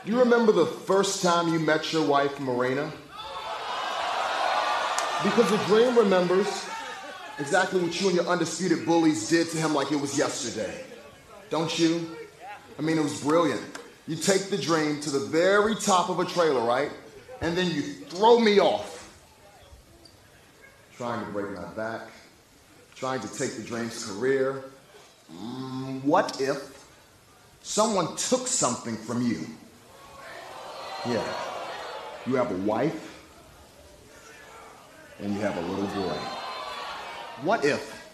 Do you remember the first time you met your wife, Morena? Because the dream remembers exactly what you and your undisputed bullies did to him like it was yesterday. Don't you? I mean, it was brilliant. You take the dream to the very top of a trailer, right? And then you throw me off. Trying to break my back. Trying to take the dream's career. What if someone took something from you? Yeah. You have a wife and you have a little boy. What if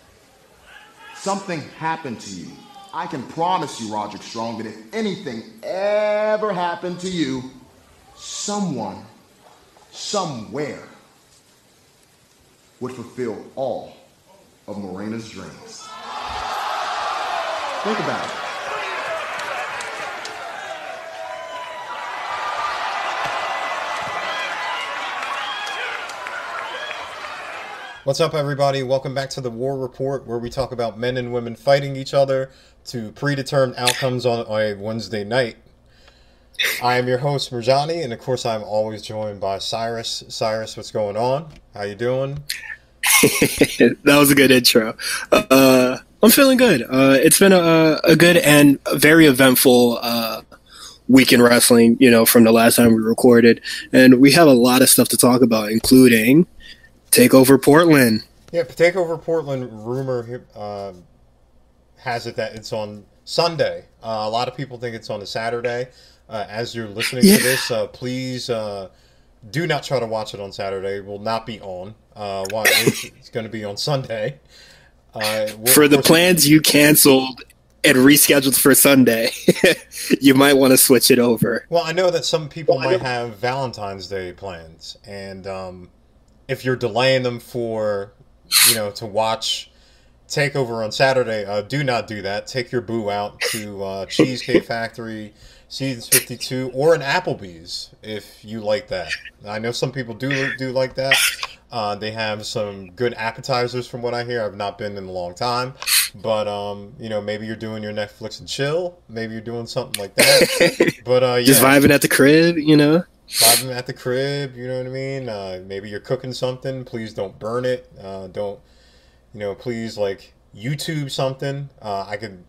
something happened to you? I can promise you, Roderick Strong, that if anything ever happened to you, someone, somewhere, would fulfill all of Morena's dreams. Think about it. What's up, everybody? Welcome back to the War Report, where we talk about men and women fighting each other to predetermined outcomes on a Wednesday night. I am your host, Murjani, and of course I'm always joined by Cyrus. Cyrus, what's going on? How you doing? That was a good intro. I'm feeling good. It's been a good and very eventful week in wrestling, from the last time we recorded. And we have a lot of stuff to talk about, including Takeover Portland. Yeah, Takeover Portland, rumor has it that it's on Sunday. A lot of people think it's on a Saturday. As you're listening to this, please do not try to watch it on Saturday. It will not be on. It's going to be on Sunday. For the plans you canceled and rescheduled for Sunday, you might want to switch it over. Well, I know that some people might have Valentine's Day plans, and if you're delaying them for, to watch Takeover on Saturday, do not do that. Take your boo out to Cheesecake Factory, Seasons 52, or an Applebee's if you like that. I know some people do like that. They have some good appetizers from what I hear. I've not been in a long time. But, maybe you're doing your Netflix and chill. Maybe you're doing something like that. But, just vibing at the crib, Vibing at the crib, you know what I mean? Maybe you're cooking something. Please don't burn it. Please, YouTube something. I can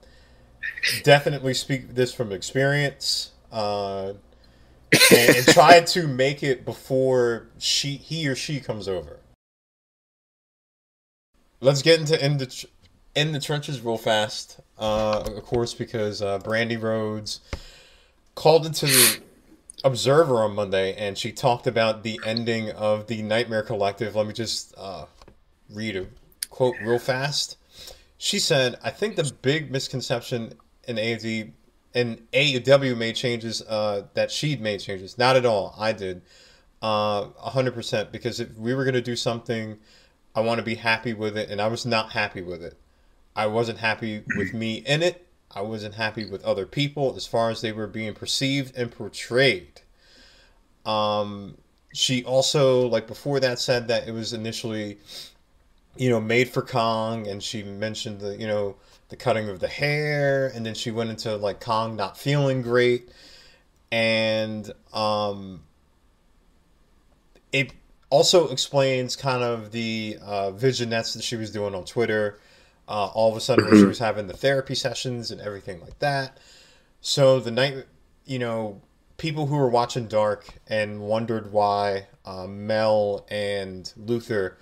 definitely speak this from experience. And try to make it before he or she comes over. Let's get into in the trenches real fast. Of course, because Brandi Rhodes called into the Observer on Monday, and she talked about the ending of the Nightmare Collective. Let me just read a quote real fast. She said, "I think the big misconception in AEW made changes, that she'd made changes. Not at all. I did. 100%. Because if we were going to do something, I want to be happy with it, and I was not happy with it. I wasn't happy with me in it. I wasn't happy with other people as far as they were being perceived and portrayed." She also, before that, said that it was initially, made for Kong, and she mentioned the cutting of the hair, and then she went into Kong not feeling great, and it also explains kind of the vignettes that she was doing on Twitter. All of a sudden, when she was having the therapy sessions and everything like that. So the night, people who were watching Dark and wondered why Mel and Luther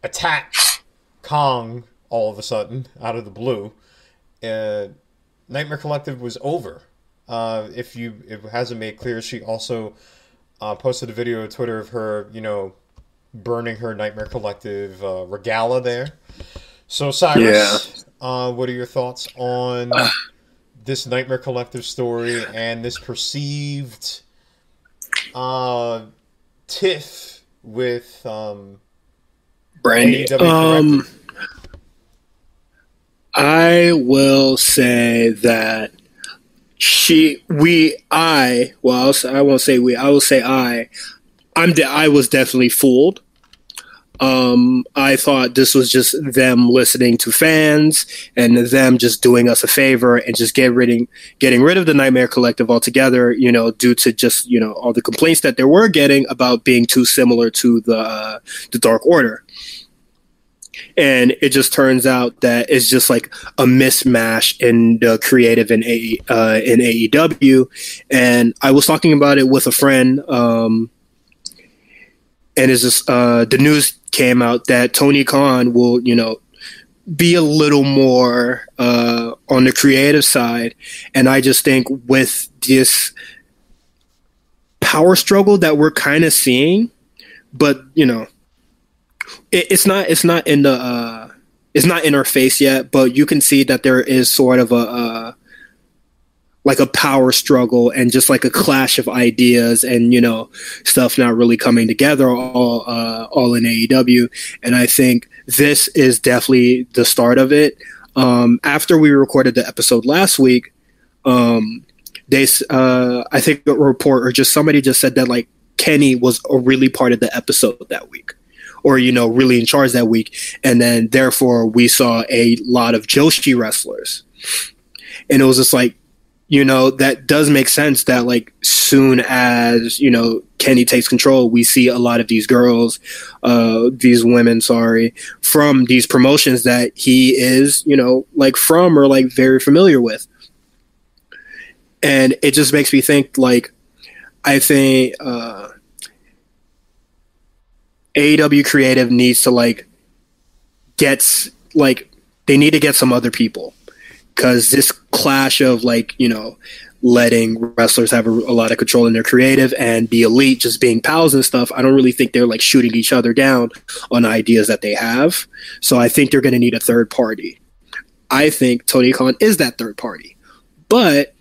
attacked Kong all of a sudden out of the blue. Nightmare Collective was over. If it hasn't made clear, she also posted a video on Twitter of her, burning her Nightmare Collective regalia there. So, Cyrus, what are your thoughts on this Nightmare Collective story and this perceived tiff with Brandi? I will say that I was definitely fooled. I thought this was just them listening to fans and them just doing us a favor and just getting rid of the Nightmare Collective altogether, due to just, all the complaints that they were getting about being too similar to the Dark Order. And it just turns out that it's just like a mismatch in the creative in AEW. And I was talking about it with a friend, and it's just the news came out that Tony Khan will, be a little more on the creative side. And I just think with this power struggle that we're kind of seeing, but it's not in our face yet, but you can see that there is sort of a power struggle and just like a clash of ideas and stuff not really coming together all in AEW. And I think this is definitely the start of it. After we recorded the episode last week, I think a report or just somebody just said that like Kenny was a really part of the episode that week, or really in charge that week, and then therefore we saw a lot of Joshi wrestlers, and it was just like, that does make sense that like soon as Kenny takes control, we see a lot of these girls, these women, from these promotions that he is like from or like very familiar with, and it just makes me think like I think AEW creative needs to they need to get some other people, because this clash of letting wrestlers have a lot of control in their creative and the elite just being pals and stuff, I don't really think they're like shooting each other down on ideas that they have. So I think they're going to need a third party. I think Tony Khan is that third party. But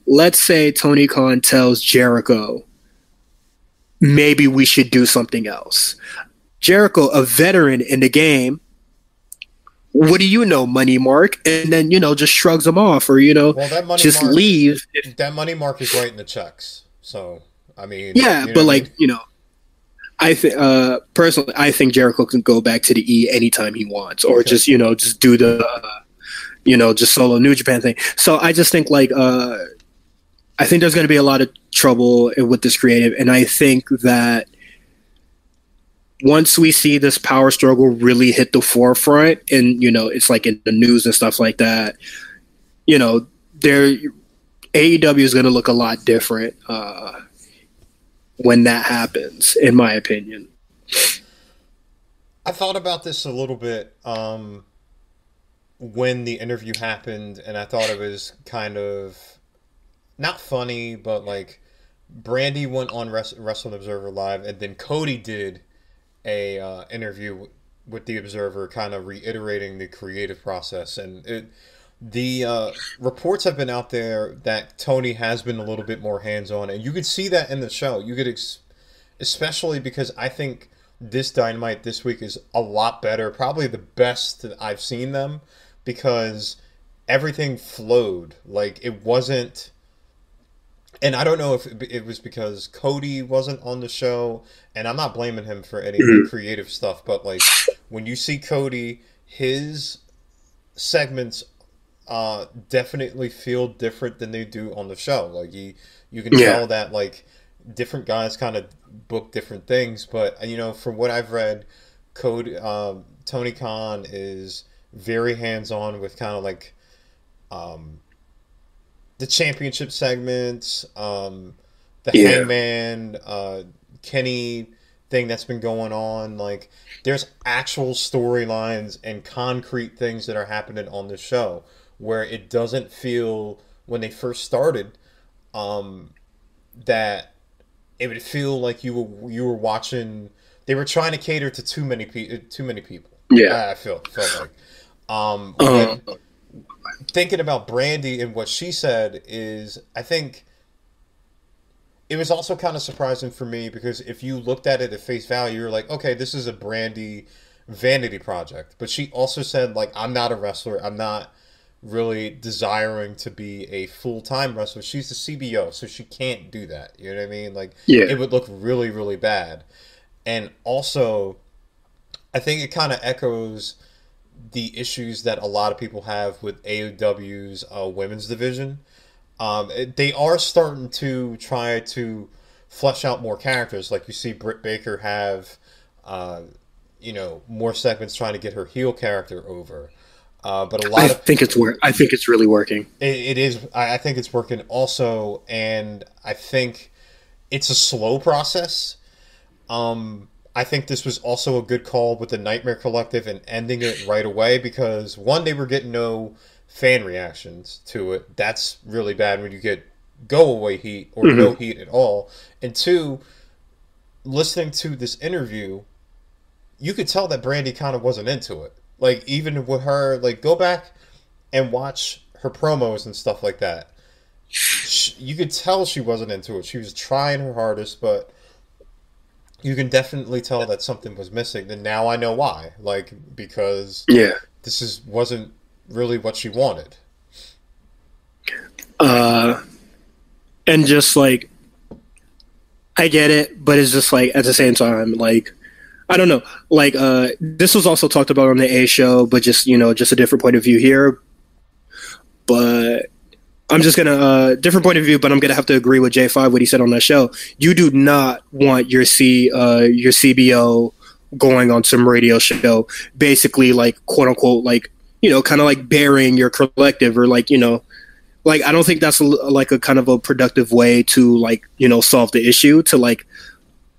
let's say Tony Khan tells Jericho, maybe we should do something else. Jericho, a veteran in the game, what do you know, Money Mark? And then, just shrugs them off or, just leave. That Money Mark is writing the checks. So, I mean. Yeah, but I think, personally, I think Jericho can go back to the E anytime he wants, or just do the, just solo New Japan thing. So I just think I think there's going to be a lot of trouble with this creative, and I think that once we see this power struggle really hit the forefront, and it's like in the news and stuff like that, AEW is going to look a lot different when that happens, in my opinion. I thought about this a little bit when the interview happened, and I thought it was kind of not funny, but like Brandi went on Wrestling Observer Live, and then Cody did a interview with the Observer, kind of reiterating the creative process. And the reports have been out there that Tony has been a little bit more hands-on, and you could see that in the show. You could, especially because I think this Dynamite this week is a lot better, probably the best that I've seen them, because everything flowed. Like, it wasn't. And I don't know if it was because Cody wasn't on the show, and I'm not blaming him for any of the creative stuff, but like when you see Cody, his segments definitely feel different than they do on the show. Like you can tell that like different guys kind of book different things, but from what I've read, Tony Khan is very hands-on with kind of like the championship segments, the Hangman, Kenny thing that's been going on. Like, there's actual storylines and concrete things that are happening on the show, where it doesn't feel, when they first started, that it would feel like you were watching. They were trying to cater to too many people. Yeah, I felt like. Thinking about Brandi and what she said is, I think it was also kind of surprising for me, because if you looked at it at face value, you're like, okay, this is a Brandi vanity project. But she also said, like, I'm not a wrestler. I'm not really desiring to be a full-time wrestler. She's the CBO, so she can't do that. You know what I mean? Like, it would look really, really bad. And also, I think it kind of echoes the issues that a lot of people have with AEW's women's division. They are starting to try to flesh out more characters. Like you see Britt Baker have, more segments trying to get her heel character over. But I think it's really working. It is. I think it's working also, and I think it's a slow process. I think this was also a good call with the Nightmare Collective and ending it right away because, one, they were getting no fan reactions to it. That's really bad when you get go-away heat or no heat at all. And two, listening to this interview, you could tell that Brandi kind of wasn't into it. Like, even with her, like, go back and watch her promos and stuff like that. You could tell she wasn't into it. She was trying her hardest, but you can definitely tell that something was missing. And now I know why. Like, because this wasn't really what she wanted. And just, like, I get it, but it's just, like, at the same time, like, I don't know. Like, this was also talked about on the A show, but just, just a different point of view here. But I'm just going to, different point of view, but I'm going to have to agree with J5, what he said on that show. You do not want your CBO going on some radio show, basically, like, quote unquote, like, kind of like burying your collective or like, like, I don't think that's like a kind of a productive way to like, solve the issue, to like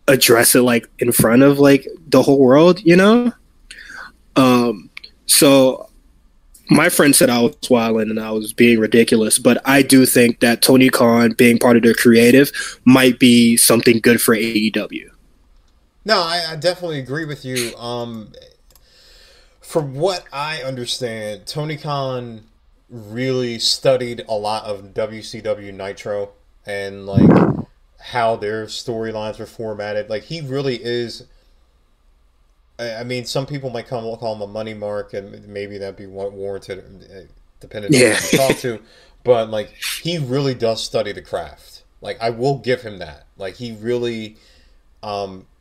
address it like in front of like the whole world, So my friend said I was wilding and I was being ridiculous, but I do think that Tony Khan being part of the creative might be something good for AEW. No, I definitely agree with you. From what I understand, Tony Khan really studied a lot of WCW Nitro and like how their storylines were formatted. Like, he really is. I mean, some people might call him a money mark, and maybe that'd be warranted, depending on who you talk to. But like, he really does study the craft. Like, I will give him that. Like, he really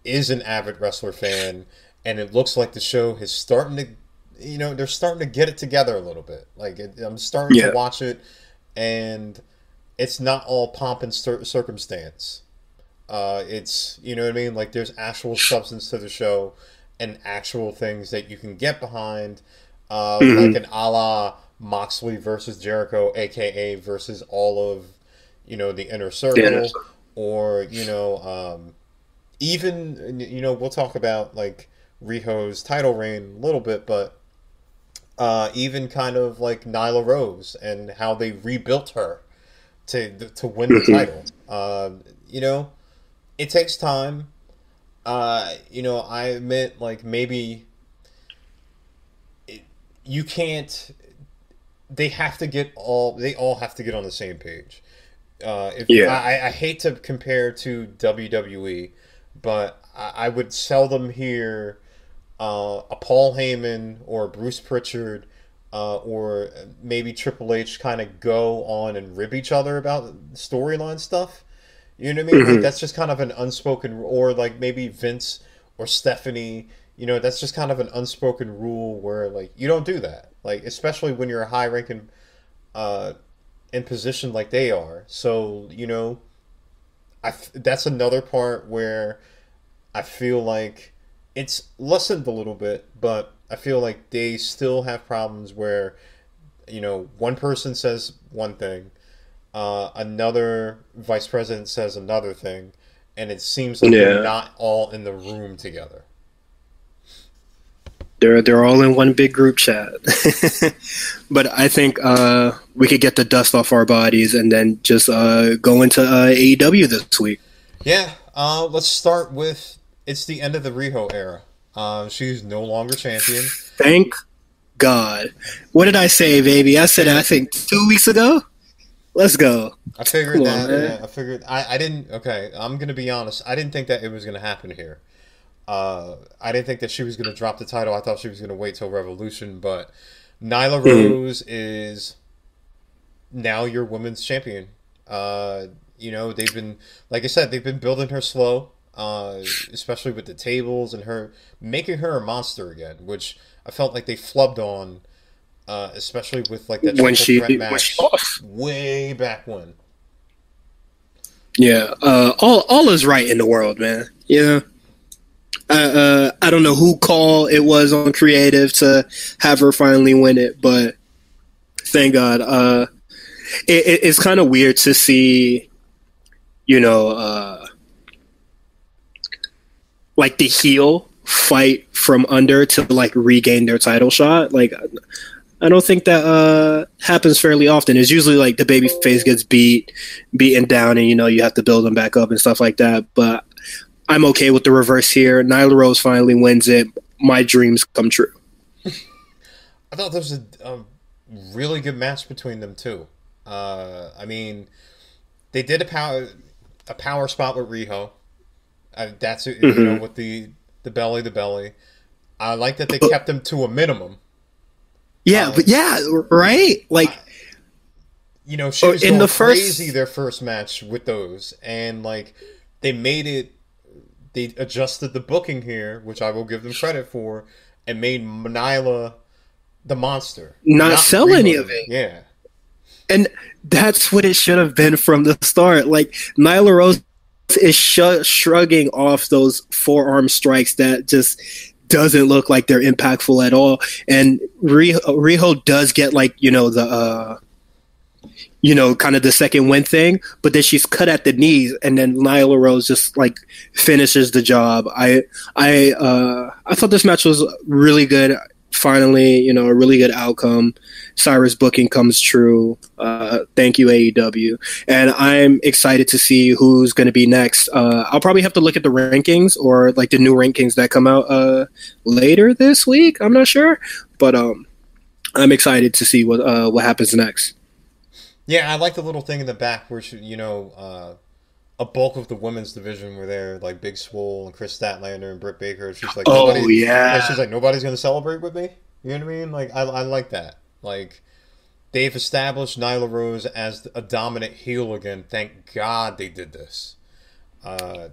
is an avid wrestler fan, and it looks like the show is starting to, they're starting to get it together a little bit. Like, I'm starting to watch it, and it's not all pomp and circumstance. It's, you know what I mean? Like, there's actual substance to the show and actual things that you can get behind, like an a la Moxley versus Jericho, aka versus all of, the inner circle, or, even, we'll talk about like Riho's title reign a little bit, but even kind of like Nyla Rose and how they rebuilt her to win the title. It takes time. I admit, like, maybe you can't. They all have to get on the same page. I hate to compare to WWE, but I would seldom hear a Paul Heyman or Bruce Pritchard or maybe Triple H kind of go on and rib each other about storyline stuff. You know what I mean? Like, that's just kind of an unspoken, or like maybe Vince or Stephanie, that's just kind of an unspoken rule where like you don't do that. Like, especially when you're a high ranking in position like they are. So, that's another part where I feel like it's lessened a little bit, but I feel like they still have problems where, one person says one thing, another vice president says another thing, and it seems like they're not all in the room together. They're all in one big group chat. But I think we could get the dust off our bodies and then just go into AEW this week. Yeah, let's start with, it's the end of the Riho era. She's no longer champion. Thank God. What did I say, baby? I said, I think 2 weeks ago. Let's go. I figured that. Yeah, I figured. I didn't. Okay, I'm gonna be honest. I didn't think that it was gonna happen here. I didn't think that she was gonna drop the title. I thought she was gonna wait till Revolution. But Nyla Rose is now your women's champion. They've been, like I said, they've been building her slow. especially with the tables and her making her a monster again, which I felt like they flubbed on, especially with like that triple threat match way back when. Yeah, all is right in the world, man. Yeah. I don't know who call it was on creative to have her finally win it, but thank God. It's kind of weird to see, like the heel fight from under to like regain their title shot. Like, I don't think that happens fairly often. It's usually like the baby face gets beaten down, and you have to build them back up and stuff like that. But I'm okay with the reverse here. Nyla Rose finally wins it. My dreams come true. I thought there was a really good match between them too. I mean, they did a power spot with Riho. That's with the belly. I like that they kept them to a minimum. Yeah, but yeah, right. Like, she was going crazy their first match with those, and like they made it. They adjusted the booking here, which I will give them credit for, and made Nyla the monster. Not sell Riho. Any of it. Yeah. And that's what it should have been from the start. Like, Nyla Rose is shrugging off those forearm strikes that just doesn't look like they're impactful at all. And Riho does get, like, the kind of the second win thing, but then she's cut at the knees, and then Nyla Rose just like finishes the job. I thought this match was really good. Finally, a really good outcome. Cyrus booking comes true. Thank you, AEW. And I'm excited to see who's going to be next. I'll probably have to look at the rankings or like the new rankings that come out later this week. I'm not sure, but I'm excited to see what happens next. Yeah, I like the little thing in the back where a bulk of the women's division were there, like Big Swole and Chris Statlander and Britt Baker. She's like, she's like, nobody's going to celebrate with me. You know what I mean? Like, I like that. Like, they've established Nyla Rose as a dominant heel again. Thank God they did this. I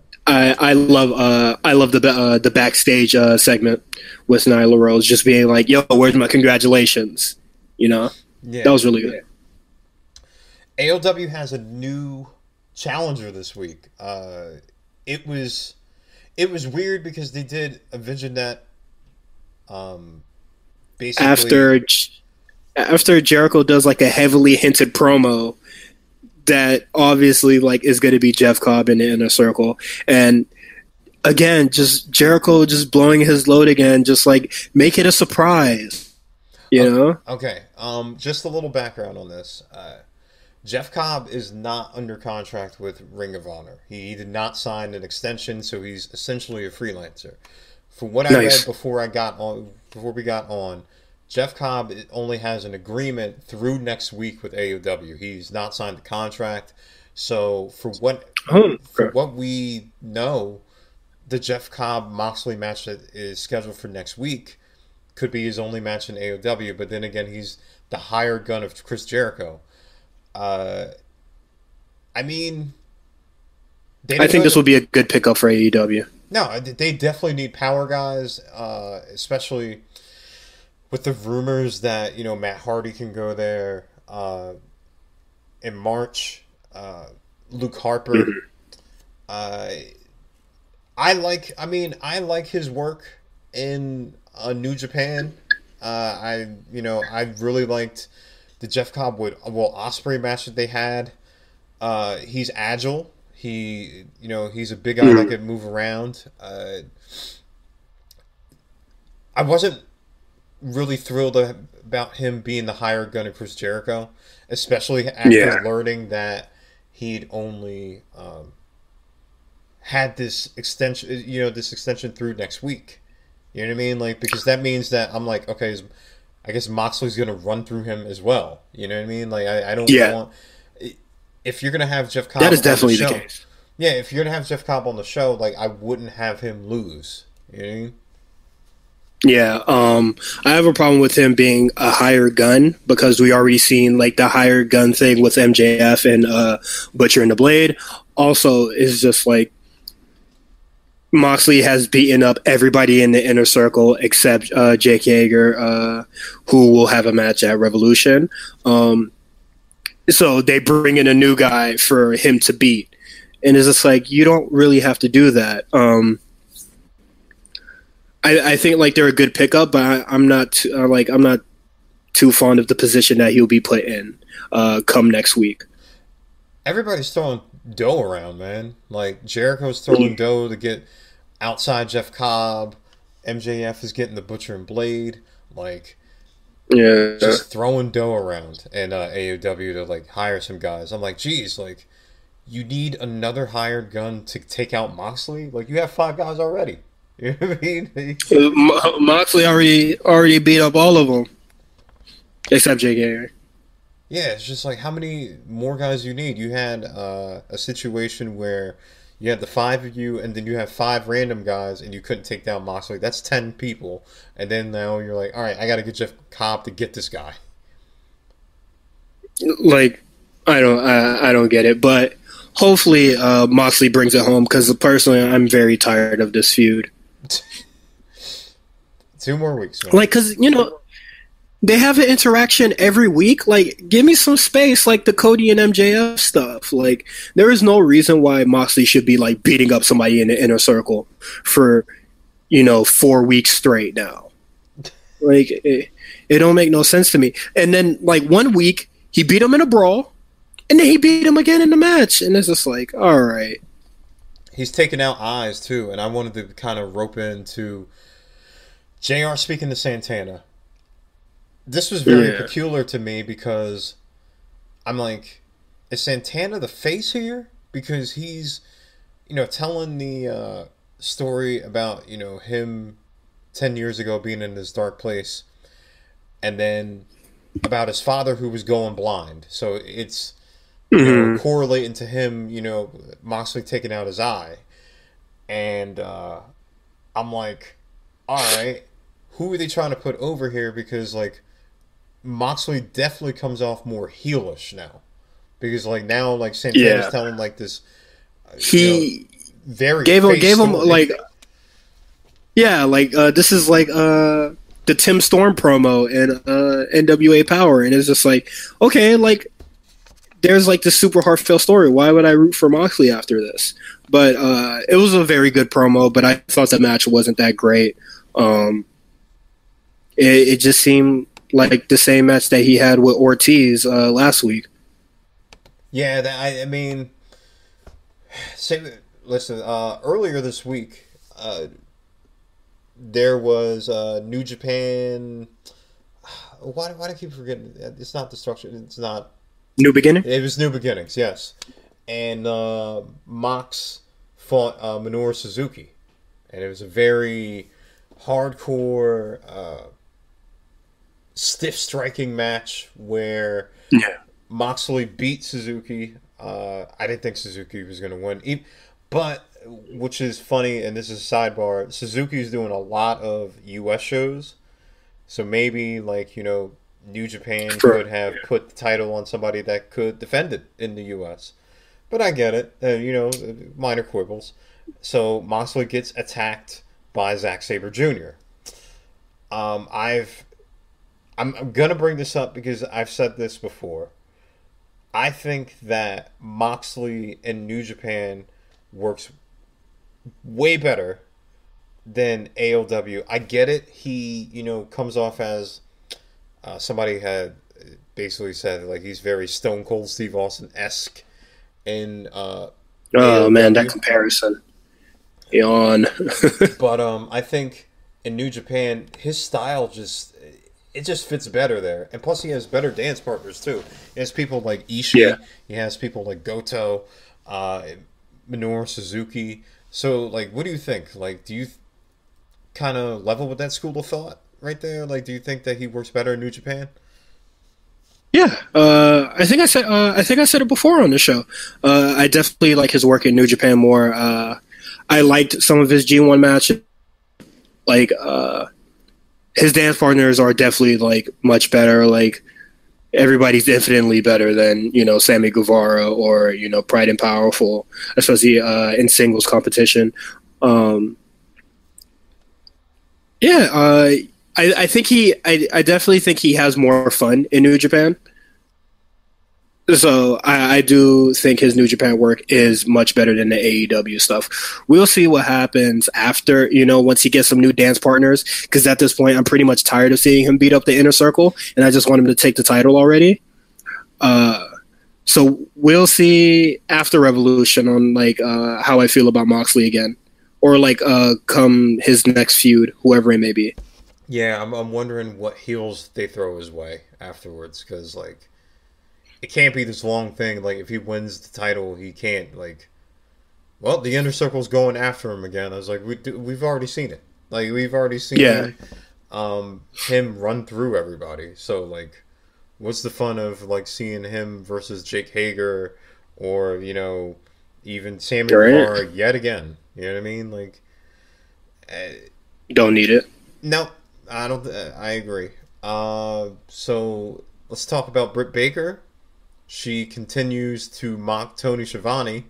love the backstage segment with Nyla Rose just being like, "Yo, where's my congratulations?" Yeah, that was really good. AOW has a new challenger this week. It was weird because they did a vignette. Basically, after Jericho does like a heavily hinted promo that obviously like is going to be Jeff Cobb in the inner circle, and again, just Jericho just blowing his load again, just like make it a surprise, Okay, just a little background on this. Jeff Cobb is not under contract with Ring of Honor. He did not sign an extension, so he's essentially a freelancer. From what I read before we got on, Jeff Cobb only has an agreement through next week with AEW. He's not signed the contract. So for what we know, the Jeff Cobb Moxley match that is scheduled for next week could be his only match in AEW. But then again, he's the hired gun of Chris Jericho. I think this will be a good pickup for AEW. No, they definitely need power guys, especially with the rumors that Matt Hardy can go there in March. Luke Harper. I like his work in New Japan. I really liked the Jeff Cobb Ospreay match that they had. He's agile. He's a big guy that can move around. I wasn't really thrilled about him being the hired gun of Chris Jericho, especially after learning that he'd only had this extension through next week. You know what I mean? Like, because that means that I'm like, okay, I guess Moxley's going to run through him as well. You know what I mean? Like, I don't want... If you're going to have Jeff Cobb... That is definitely the case. Yeah, if you're going to have Jeff Cobb on the show, like, I wouldn't have him lose. You know what I mean? Yeah, I have a problem with him being a hired gun because we already seen, like, the hired gun thing with MJF and Butcher and the Blade. Also, is just, like... Moxley has beaten up everybody in the Inner Circle except Jake Hager, who will have a match at Revolution. So they bring in a new guy for him to beat. And it's just like, you don't really have to do that. I think like they're a good pickup, but I'm not too fond of the position that he'll be put in come next week. Everybody's throwing dough around, man. Like Jericho's throwing dough to get outside Jeff Cobb. MJF is getting the Butcher and Blade. Like, yeah, just throwing dough around, and AEW to like hire some guys. I'm like, geez, like you need another hired gun to take out Moxley. Like you have 5 guys already. You know what I mean? Moxley already beat up all of them except Jake Hager. Yeah, it's just like how many more guys you need. You had a situation where you had the 5 of you, and then you have 5 random guys, and you couldn't take down Moxley. That's 10 people, and then now you're like, all right, I got to get Jeff Cobb to get this guy. Like, I don't get it, but hopefully Moxley brings it home because personally, I'm very tired of this feud. 2 more weeks, man. Like, because they have an interaction every week. Like, give me some space, like the Cody and MJF stuff. Like, there is no reason why Moxley should be like beating up somebody in the Inner Circle for 4 weeks straight now. Like, it don't make no sense to me. And then like 1 week he beat him in a brawl, and then he beat him again in the match, and it's just like, all right. He's taking out eyes too, and I wanted to kind of rope into JR speaking to Santana. This was very peculiar to me because I'm like, is Santana the face here? Because he's, telling the story about, him 10 years ago being in this dark place, and then about his father who was going blind. So it's correlating to him, Moxley taking out his eye. And I'm like, all right, who are they trying to put over here? Because, like, Moxley definitely comes off more heelish now. Because, like, now, like, Santana's telling, like, this... he very gave him, story. This is, like, the Tim Storm promo in NWA Power. And it's just like, okay, like, there's, like, this super heartfelt story. Why would I root for Moxley after this? But it was a very good promo, but I thought the match wasn't that great. It just seemed like the same match that he had with Ortiz last week. Yeah, I mean, listen, earlier this week, there was New Japan. Why do I keep forgetting? It's not Destruction. It's not New Beginning. It was New Beginnings, yes. And Mox fought Minoru Suzuki, and it was a very hardcore, stiff striking match where Moxley beat Suzuki. I didn't think Suzuki was going to win, but which is funny, and this is a sidebar. Suzuki's doing a lot of U.S. shows, so maybe New Japan could have put the title on somebody that could defend it in the U.S. But I get it, minor quibbles. So Moxley gets attacked by Zack Sabre Jr. I'm gonna bring this up because I've said this before. I think that Moxley in New Japan works way better than AOW. I get it. He, comes off as somebody had basically said like he's very Stone Cold Steve Austin-esque in oh man, that comparison. Yawn. But I think in New Japan his style just fits better there, and plus he has better dance partners too. He has people like Ishii. He has people like Goto, Minoru Suzuki. So like, what do you think? Like, do you kind of level with that school of thought right there? Like, do you think that he works better in New Japan? Yeah, I think I said it before on the show. I definitely like his work in New Japan more. I liked some of his G1 matches. Like, his dance partners are definitely like much better. Like, everybody's infinitely better than Sammy Guevara or Pride and Powerful, especially in singles competition. Um, yeah, I think I definitely think he has more fun in New Japan. So I do think his New Japan work is much better than the AEW stuff. We'll see what happens after, once he gets some new dance partners. Because at this point, I'm pretty much tired of seeing him beat up the Inner Circle, and I just want him to take the title already. So we'll see after Revolution on how I feel about Moxley again, or come his next feud, whoever it may be. Yeah, I'm wondering what heels they throw his way afterwards, because it can't be this long thing. Like, if he wins the title, he can't, well, the Inner Circle's going after him again. I was like, we've already seen it. We've already seen him run through everybody. So, what's the fun of, seeing him versus Jake Hager or, even Sammy Guevara yet again? You know what I mean? Don't need it. No, I don't. I agree. So, let's talk about Britt Baker. She continues to mock Tony Schiavone.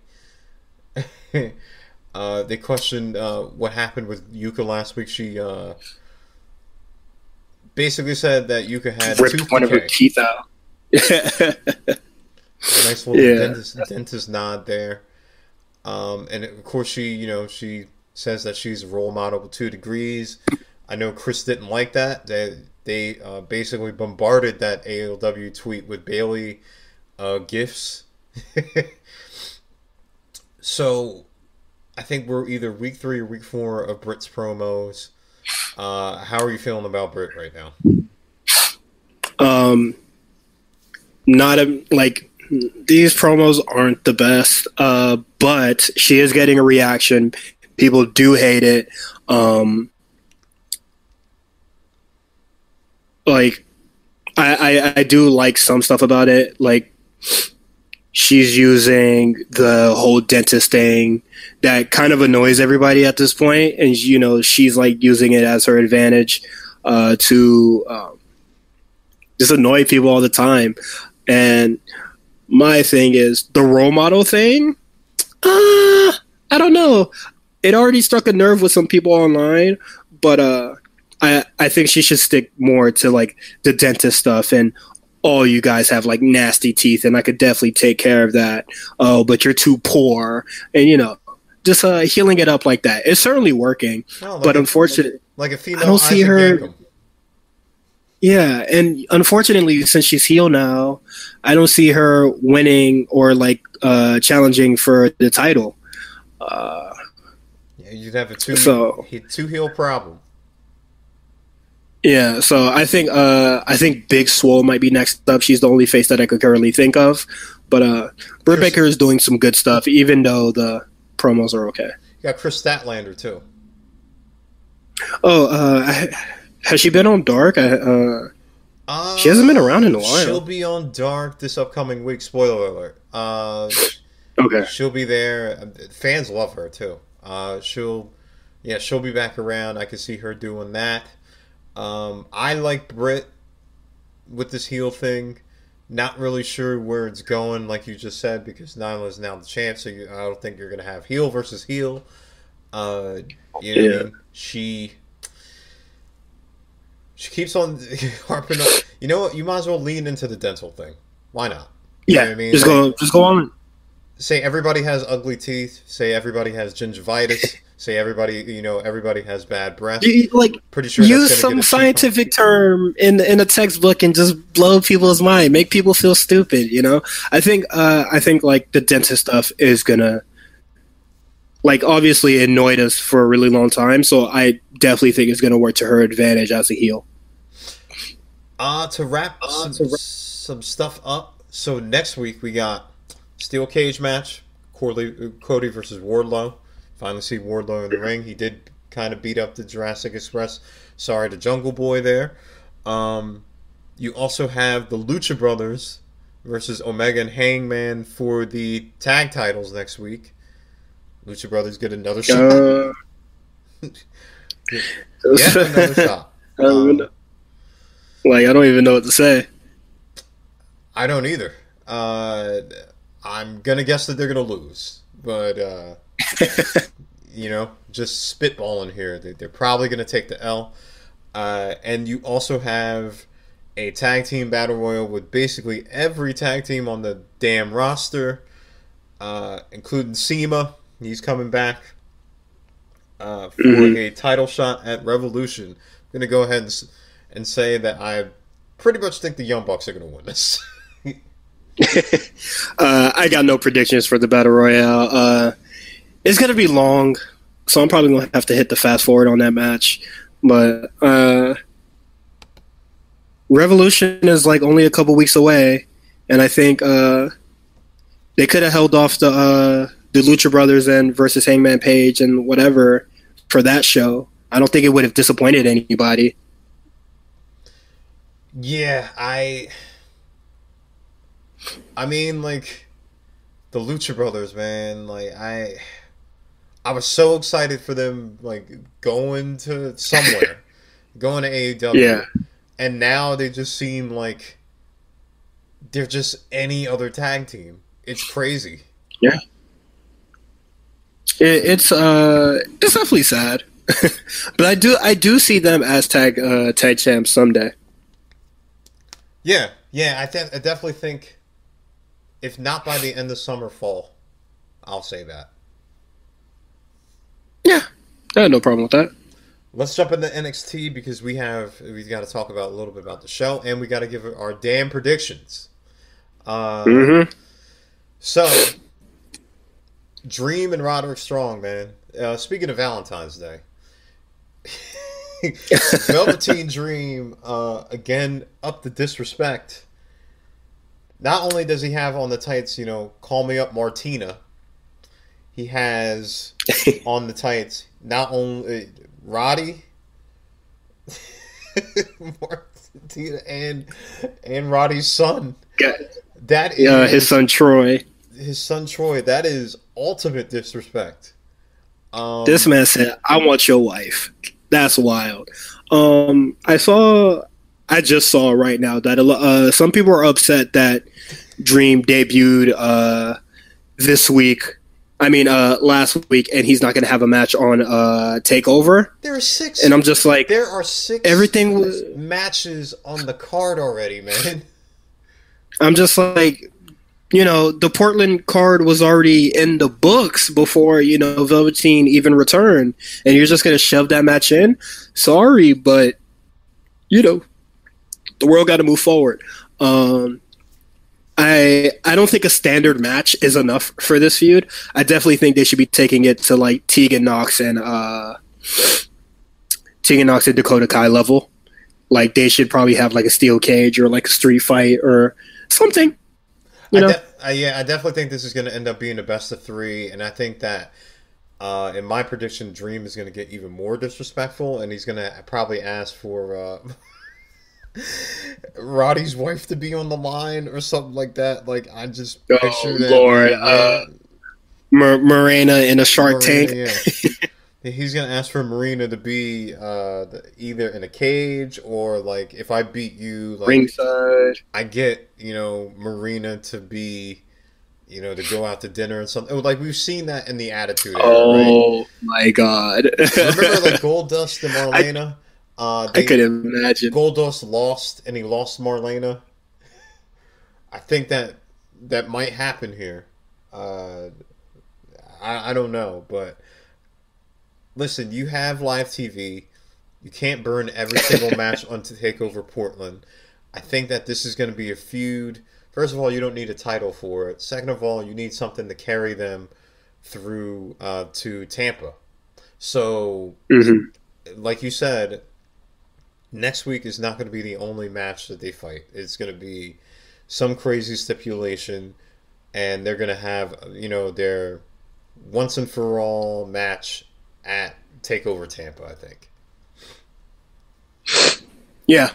They questioned what happened with Yuka last week. She basically said that Yuka had ripped one of her teeth out. Nice little dentist nod there. And of course, she says that she's a role model with 2 degrees. I know Chris didn't like that. They basically bombarded that ALW tweet with Bailey gifts. So I think we're either week 3 or week 4 of Britt's promos. How are you feeling about Britt right now? These promos aren't the best, but she is getting a reaction. People do hate it. I do like some stuff about it. She's using the whole dentist thing that kind of annoys everybody at this point, and she's using it as her advantage to just annoy people all the time. And my thing is the role model thing. I don't know. It already struck a nerve with some people online, but I think she should stick more to the dentist stuff and. Oh, you guys have nasty teeth, and I could definitely take care of that. Oh, but you're too poor, and just healing it up like that. It's certainly working, but unfortunately, a female. I don't see her. Yankum. Yeah, and unfortunately, since she's heel now, I don't see her winning or challenging for the title. Yeah, you'd have a two heel problem. Yeah, so I think Big Swole might be next up. She's the only face that I could currently think of, but Britt Baker is doing some good stuff, even though the promos are okay. You got Chris Statlander too. Oh, has she been on Dark? She hasn't been around in a while. She'll be on Dark this upcoming week. Spoiler alert. Okay. She'll be there. Fans love her too. She'll be back around. I can see her doing that. I like Britt with this heel thing. Not really sure where it's going, like you just said, because Nyla's now the champ, so I don't think you're going to have heel versus heel. What I mean? She keeps on harping on. You know what? You might as well lean into the dental thing. Why not? You know what I mean? Just go on. Say everybody has ugly teeth. Say everybody has gingivitis. Say everybody has bad breath. Pretty sure use some scientific term in a textbook and just blow people's mind, make people feel stupid. I think the dentist stuff is gonna obviously annoyed us for a really long time. So I definitely think it's gonna work to her advantage as a heel. To wrap some stuff up. So next week we got steel cage match. Cody versus Wardlow. Finally see Wardlow in the ring. He did kind of beat up the Jurassic Express. Sorry to Jungle Boy there. You also have the Lucha Brothers versus Omega and Hangman for the tag titles next week. Lucha Brothers get another shot. Another shot. I don't even know what to say. I don't either. I'm going to guess that they're going to lose. But, just spitballing here. They're probably going to take the L. And you also have a tag team battle royal with basically every tag team on the damn roster, including SEMA. He's coming back for a title shot at Revolution. I'm going to go ahead and say that I pretty much think the Young Bucks are going to win this. I got no predictions for the battle royale. It's going to be long, so I'm probably going to have to hit the fast forward on that match. But Revolution is like only a couple weeks away, and I think they could have held off the Lucha Brothers and versus Hangman Page and whatever for that show. I don't think it would have disappointed anybody. Yeah, I mean, like, the Lucha Brothers, man, like, I was so excited for them, like, going to somewhere, going to AEW. Yeah. And now they just seem like they're just any other tag team. It's crazy. Yeah. It's definitely sad. But I do see them as tag champs someday. Yeah. I definitely think, if not by the end of summer, fall, I'll say that. Yeah, I had no problem with that. Let's jump into NXT because we got to talk about a little bit about the show, and we got to give our damn predictions. So, Dream and Roderick Strong, man. Speaking of Valentine's Day, Velveteen Dream again up the disrespect. Not only does he have on the tights, "Call Me Up, Martina," he has on the tights not only Roddy, Martina, and Roddy's son. Yeah. That is his son Troy. That is ultimate disrespect. This man said, "I want your wife." That's wild. I just saw right now that some people are upset that Dream debuted this week. Last week, and he's not going to have a match on Takeover. There are 6, and I'm just like, there are 6 matches on the card already, man. I'm just like, the Portland card was already in the books before Velveteen even returned, and you're just going to shove that match in. Sorry, but the world got to move forward. I don't think a standard match is enough for this feud. I definitely think they should be taking it to like Tegan Nox and Dakota Kai level. Like they should probably have like a steel cage or like a street fight or something. I definitely think this is going to end up being a best of 3, and I think that in my prediction, Dream is going to get even more disrespectful, and he's going to probably ask for Roddy's wife to be on the line or something like that. Like, I just picture that. Lord, Marina in a Shark Tank. Yeah. He's gonna ask for Marina to be either in a cage or like, if I beat you, like, ringside, I get Marina to be to go out to dinner and something. Like, we've seen that in the Attitude Era, right? Right? My God! Remember like Goldust and Marlena? I could imagine. Goldust lost, and he lost Marlena. I think that might happen here. I don't know, but listen, you have live TV. You can't burn every single match onto Takeover Portland. I think that this is going to be a feud. First of all, you don't need a title for it. Second of all, you need something to carry them through to Tampa. So, like you said, next week is not going to be the only match that they fight. It's going to be some crazy stipulation, and they're going to have, their once and for all match at Takeover Tampa, I think. Yeah.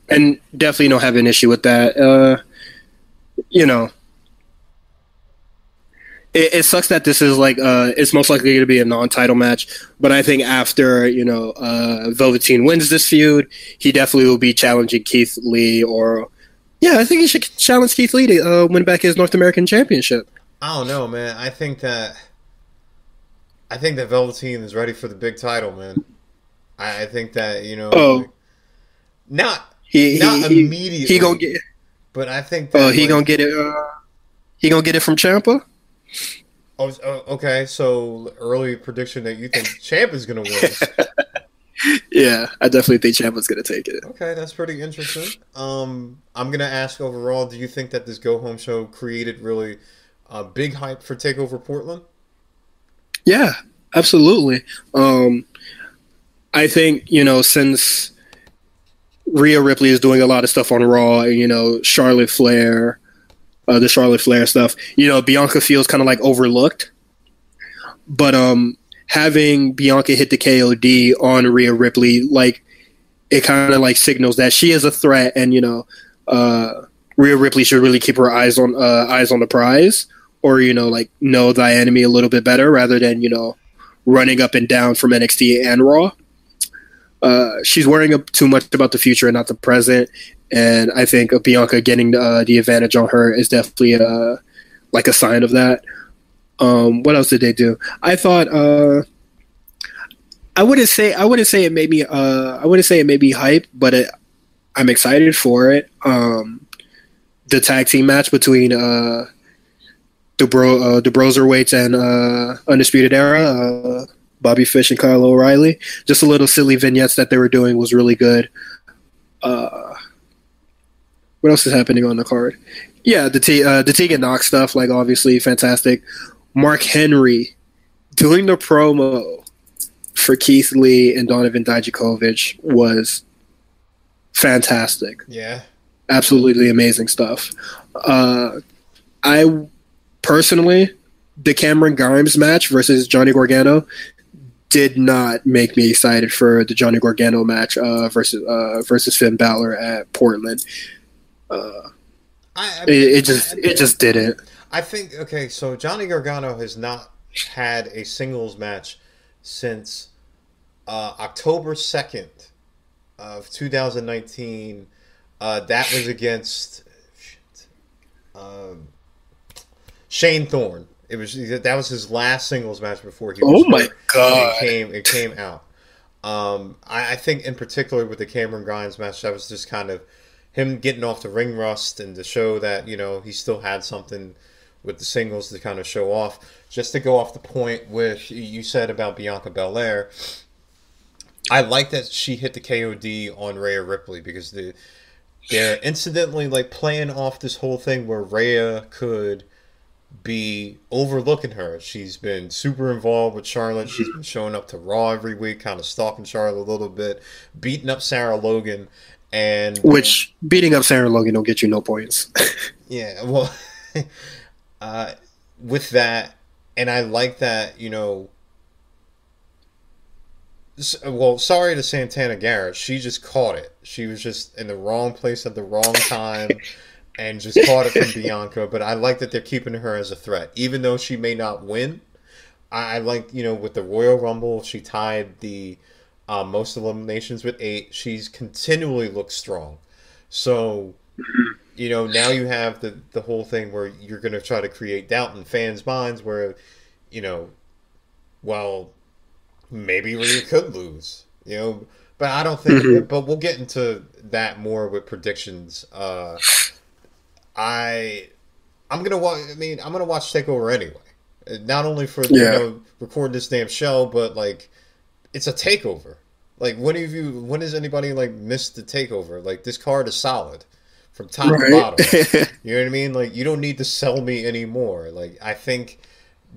And definitely don't have an issue with that. It sucks that this is like it's most likely going to be a non-title match, but I think after Velveteen wins this feud, he definitely will be challenging Keith Lee, or I think he should challenge Keith Lee to win back his North American Championship. I don't know, man. I think that I think that Velveteen is ready for the big title, man. I think that like, not immediately. He gonna get. But I think that he gonna get it. He gonna get it from Ciampa. Oh, okay. So early prediction that you think Ciampa's gonna win. Yeah, I definitely think Ciampa's gonna take it. Okay, that's pretty interesting. I'm gonna ask overall. Do you think that this go home show created really big hype for Takeover Portland? Yeah, absolutely. I think since Rhea Ripley is doing a lot of stuff on Raw, Charlotte Flair, the Charlotte Flair stuff, Bianca feels kind of like overlooked. But having Bianca hit the KOD on Rhea Ripley, like, it kind of like signals that she is a threat, and Rhea Ripley should really keep her eyes on the prize, or like know thy enemy a little bit better rather than running up and down from NXT and Raw. She's worrying too much about the future and not the present, and I think Bianca getting the advantage on her is definitely like a sign of that. What else did they do? I thought I wouldn't say it made me hype, but I'm excited for it. The tag team match between the Broserweights and Undisputed Era, Bobby Fish and Kyle O'Reilly. Just a little silly vignettes that they were doing was really good. What else is happening on the card? Yeah, the Tegan Knox stuff, like, obviously fantastic. Mark Henry doing the promo for Keith Lee and Donovan Dijakovic was fantastic. Yeah. Absolutely amazing stuff. I personally, the Cameron Grimes match versus Johnny Gargano did not make me excited for the Johnny Gargano match versus Finn Balor at Portland. It just didn't. I think, okay, so Johnny Gargano has not had a singles match since October 2nd of 2019. That was against Shane Thorne. That was his last singles match before he was my God. It came out. I think in particular with the Cameron Grimes match, that was just kind of him getting off the ring rust and to show that he still had something with the singles to kind of show off. Just to go off the point with you said about Bianca Belair, I like that she hit the KOD on Rhea Ripley because they're incidentally like playing off this whole thing where Rhea could be overlooking her. She's been super involved with Charlotte. She's been showing up to Raw every week, kind of stalking Charlotte a little bit, beating up Sarah Logan, and which beating up Sarah Logan don't get you no points. Yeah, well, with that, and I like that, well, sorry to Santana Garrett. She just caught it. She was just in the wrong place at the wrong time and just caught it from Bianca. But I like that they're keeping her as a threat. Even though she may not win, I like, with the Royal Rumble, she tied the most eliminations with 8. She's continually looked strong. So, now you have the whole thing where you're going to try to create doubt in fans' minds where, well, maybe Rhea could lose, but I don't think. But we'll get into that more with predictions. I'm gonna watch. I'm gonna watch Takeover anyway. Not only for recording this damn show, but like it's a takeover. Like when has anybody like missed the takeover? Like this card is solid from top to bottom. You know what I mean? Like you don't need to sell me anymore. Like I think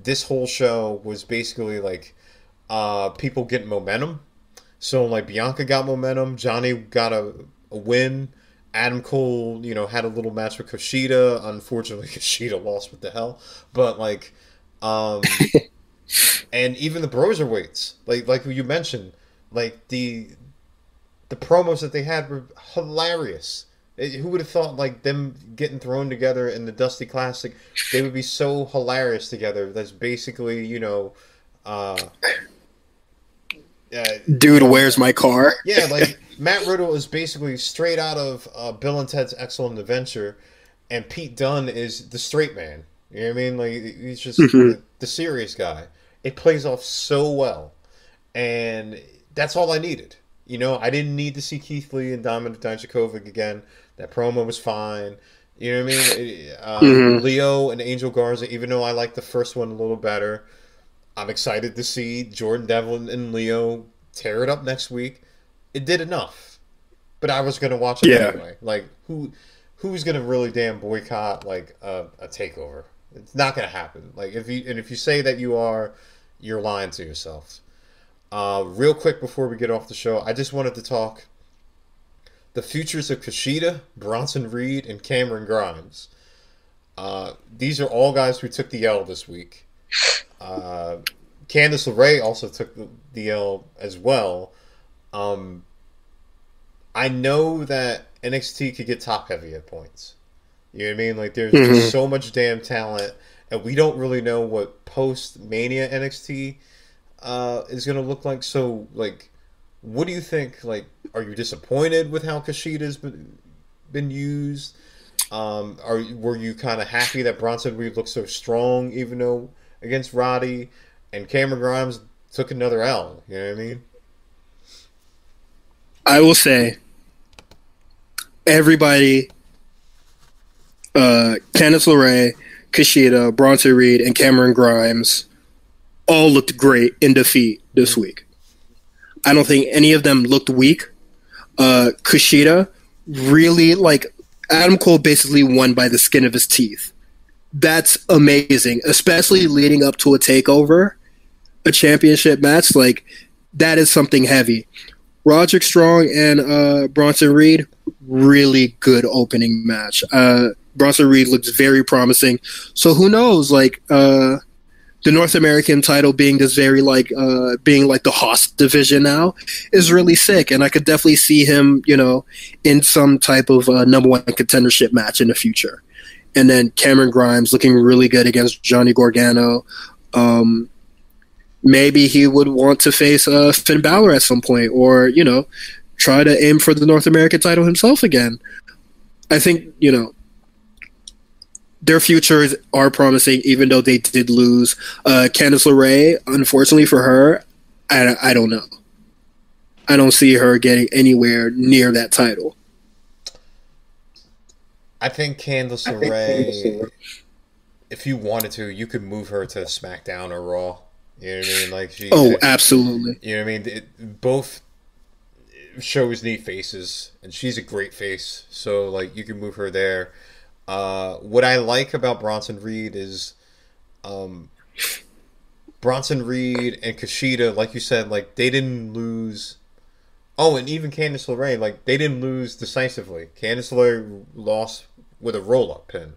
this whole show was basically like. People get momentum. So, like, Bianca got momentum. Johnny got a win. Adam Cole, had a little match with Kushida. Unfortunately, Kushida lost. What the hell? But, like, and even the Broserweights, like you mentioned, like, the promos that they had were hilarious. Who would have thought, like, them getting thrown together in the Dusty Classic, they would be so hilarious together. That's basically, dude, where's my car? Yeah, like Matt Riddle is basically straight out of Bill and Ted's Excellent Adventure, and Pete Dunne is the straight man. You know what I mean? Like he's just the serious guy. it plays off so well, and that's all I needed. You know, I didn't need to see Keith Lee and Dominik Dijakovic again. That promo was fine. You know what I mean? Leo and Angel Garza, even though I like the first one a little better, I'm excited to see Jordan Devlin and Leo tear it up next week. It did enough. But I was going to watch it anyway. Like, who's going to really damn boycott, like, a takeover? It's not going to happen. Like, if you say that you are, you're lying to yourselves. Real quick before we get off the show, I just wanted to talk the futures of Kushida, Bronson Reed, and Cameron Grimes. These are all guys who took the L this week. Candice LeRae also took the L as well. I know that NXT could get top heavy at points. You know what I mean? Like, there's just so much damn talent, and we don't really know what post-Mania NXT is going to look like. So, like, what do you think? Like, are you disappointed with how Kushida's been used? Were you kind of happy that Bronson Reed looked so strong, even though against Roddy, and Cameron Grimes took another L? You know what I mean? I will say, everybody, Candice LeRae, Kushida, Bronson Reed, and Cameron Grimes all looked great in defeat this week. I don't think any of them looked weak. Kushida really, like, Adam Cole basically won by the skin of his teeth. That's amazing, especially leading up to a takeover, a championship match. Like, that is something heavy. Roderick Strong and Bronson Reed, really good opening match. Bronson Reed looks very promising. So who knows, like, the North American title being this very, like, being like the Haas division now is really sick. And I could definitely see him, you know, in some type of number one contendership match in the future. And then Cameron Grimes looking really good against Johnny Gargano. Maybe he would want to face Finn Balor at some point, or, you know, try to aim for the North American title himself again. I think, you know, their futures are promising, even though they did lose. Candice LeRae, unfortunately for her, I don't know. I don't see her getting anywhere near that title. I think Candice LeRae, if you wanted to, you could move her to SmackDown or Raw. You know what I mean? Like, absolutely. You know what I mean? Both shows need faces, and she's a great face. So, like, you can move her there. What I like about Bronson Reed is Bronson Reed and Kushida, like you said, like, they didn't lose. Oh, and even Candice LeRae, like, they didn't lose decisively. Candice LeRae lost with a roll-up pin.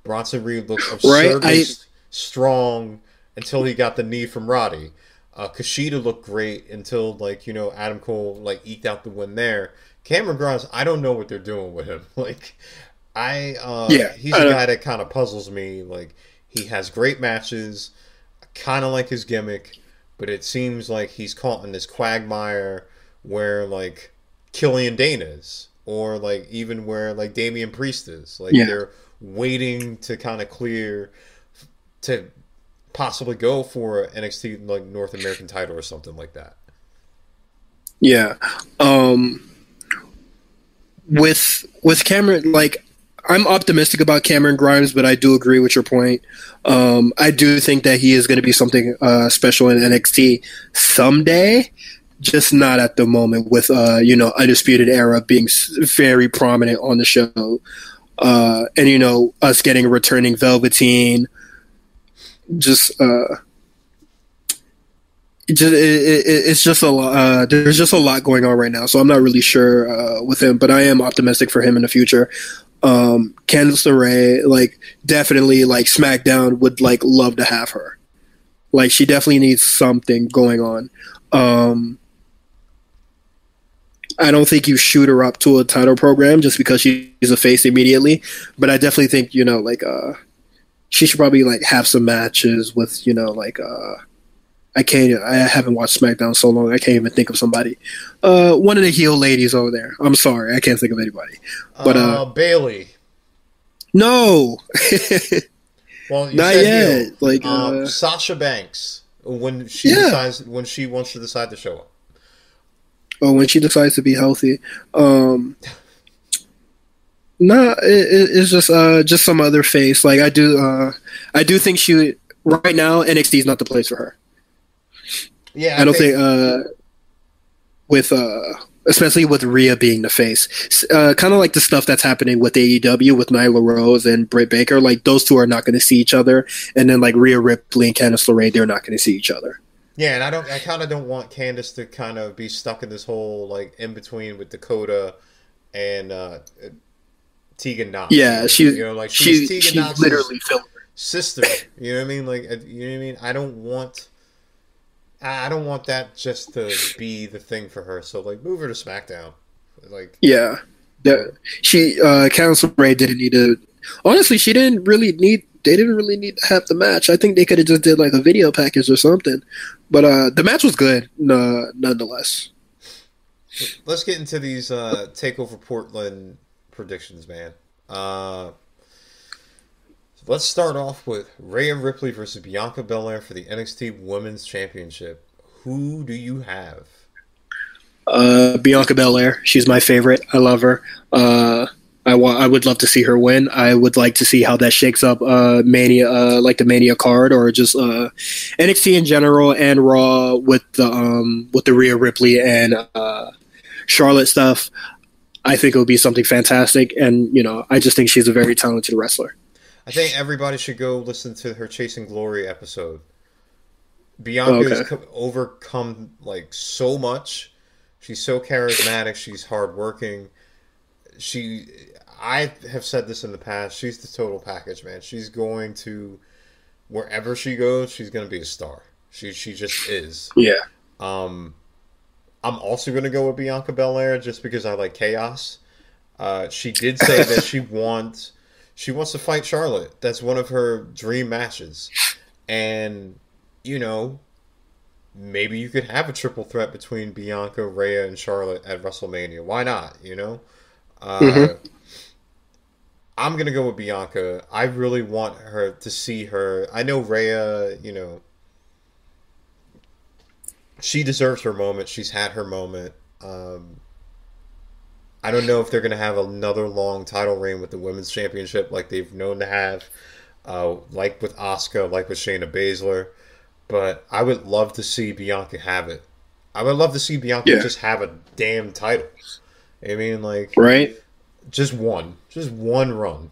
Bronson Reed looked absurdly strong until he got the knee from Roddy. Kushida looked great until, like, you know, Adam Cole, like, eked out the win there. Cameron Grimes, I don't know what they're doing with him. Like, he's a guy that kind of puzzles me. Like, he has great matches. I kind of like his gimmick, but it seems like he's caught in this quagmire where, like, Killian Dane is, or, like, even where, like, Damian Priest is. Like, they're waiting to kind of clear to possibly go for an NXT, like, North American title or something like that. Yeah. With Cameron, like, I'm optimistic about Cameron Grimes, but I do agree with your point. I do think that he is going to be something special in NXT someday, just not at the moment with, you know, Undisputed Era being very prominent on the show. And, you know, us getting a returning Velveteen, it's just a lot. There's just a lot going on right now, so I'm not really sure with him, but I am optimistic for him in the future. Candice LeRae, like, definitely, like, SmackDown would, like, love to have her. Like, she definitely needs something going on. I don't think you shoot her up to a title program just because she's a face immediately, but I definitely think, you know, like, she should probably, like, have some matches with, you know, like, I haven't watched SmackDown so long, I can't even think of somebody. One of the heel ladies over there. I'm sorry, I can't think of anybody. But Bailey. No. Well, not yet. Heel. Like Sasha Banks when she decides, when she wants to decide to show up. Oh, when she decides to be healthy. No, it's just some other face. Like I do think she right now NXT is not the place for her. Yeah, I don't think with especially with Rhea being the face, kind of like the stuff that's happening with AEW with Nyla Rose and Britt Baker. Like those two are not going to see each other, and then like Rhea Ripley and Candice LeRae, they're not going to see each other. Yeah, and I kind of don't want Candice to kind of be stuck in this whole like in between with Dakota and Tegan Knox. Yeah, she's Tegan Knox's literally filler sister. You know what I mean? Like, you know what I mean? I don't want that just to be the thing for her. So like, move her to SmackDown. Like, yeah, Candice LeRae didn't need to. Honestly, she didn't really need. They didn't really need to have the match. I think they could have just did like a video package or something. But the match was good, nonetheless. Let's get into these Takeover Portland predictions, man. Let's start off with Rhea Ripley versus Bianca Belair for the NXT Women's Championship. Who do you have? Bianca Belair. She's my favorite. I love her. I would love to see her win. I would like to see how that shakes up Mania, like the Mania card, or just NXT in general and Raw with the Rhea Ripley and Charlotte stuff. I think it would be something fantastic, and I just think she's a very talented wrestler. I think everybody should go listen to her Chasing Glory episode. Bianca has overcome like so much. She's so charismatic. She's hardworking. I have said this in the past. She's the total package, man. She's going to wherever she goes. She's going to be a star. She just is. Yeah. I'm also going to go with Bianca Belair just because I like chaos. She did say that she wants to fight Charlotte. That's one of her dream matches. And, maybe you could have a triple threat between Bianca, Rhea, and Charlotte at WrestleMania. Why not, I'm going to go with Bianca. I really want her to see her. I know Rhea, she deserves her moment. She's had her moment. I don't know if they're going to have another long title reign with the Women's Championship like they've known to have, like with Asuka, like with Shayna Baszler. But I would love to see Bianca have it. I would love to see Bianca just have a damn title. I mean, like... Right? Just one run,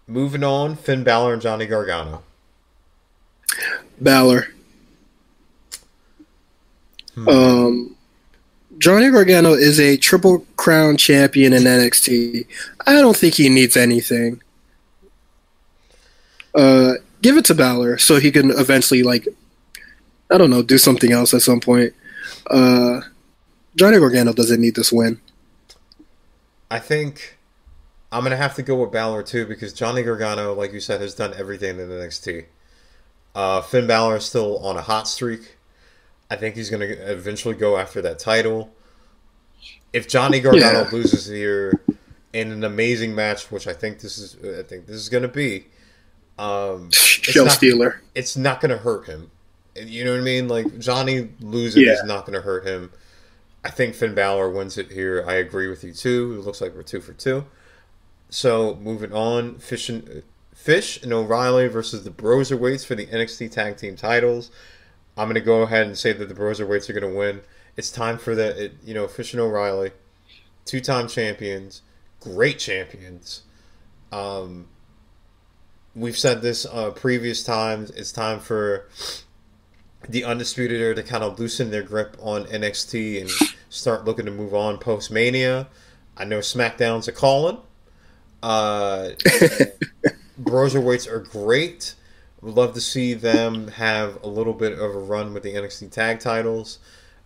Moving on, Finn Balor and Johnny Gargano. Balor. Johnny Gargano is a Triple Crown champion in NXT. I don't think he needs anything. Give it to Balor so he can eventually, do something else at some point. Johnny Gargano doesn't need this win. I think I'm going to have to go with Balor too because Johnny Gargano, like you said, has done everything in NXT. Finn Balor is still on a hot streak. I think he's going to eventually go after that title. If Johnny Gargano loses here in an amazing match, which I think this is going to be, show stealer. It's not going to hurt him. You know what I mean? Like Johnny losing is not going to hurt him. I think Finn Balor wins it here. I agree with you too. It looks like we're 2 for 2. So moving on, Fish and O'Reilly versus the Broserweights for the NXT Tag Team titles. I'm going to go ahead and say that the Broserweights are going to win. It's time for Fish and O'Reilly, 2-time champions, great champions. We've said this previous times. It's time for the Undisputed Era to kind of loosen their grip on NXT and start looking to move on post-Mania. I know SmackDown's a calling. Broserweights are great. Would love to see them have a little bit of a run with the NXT tag titles.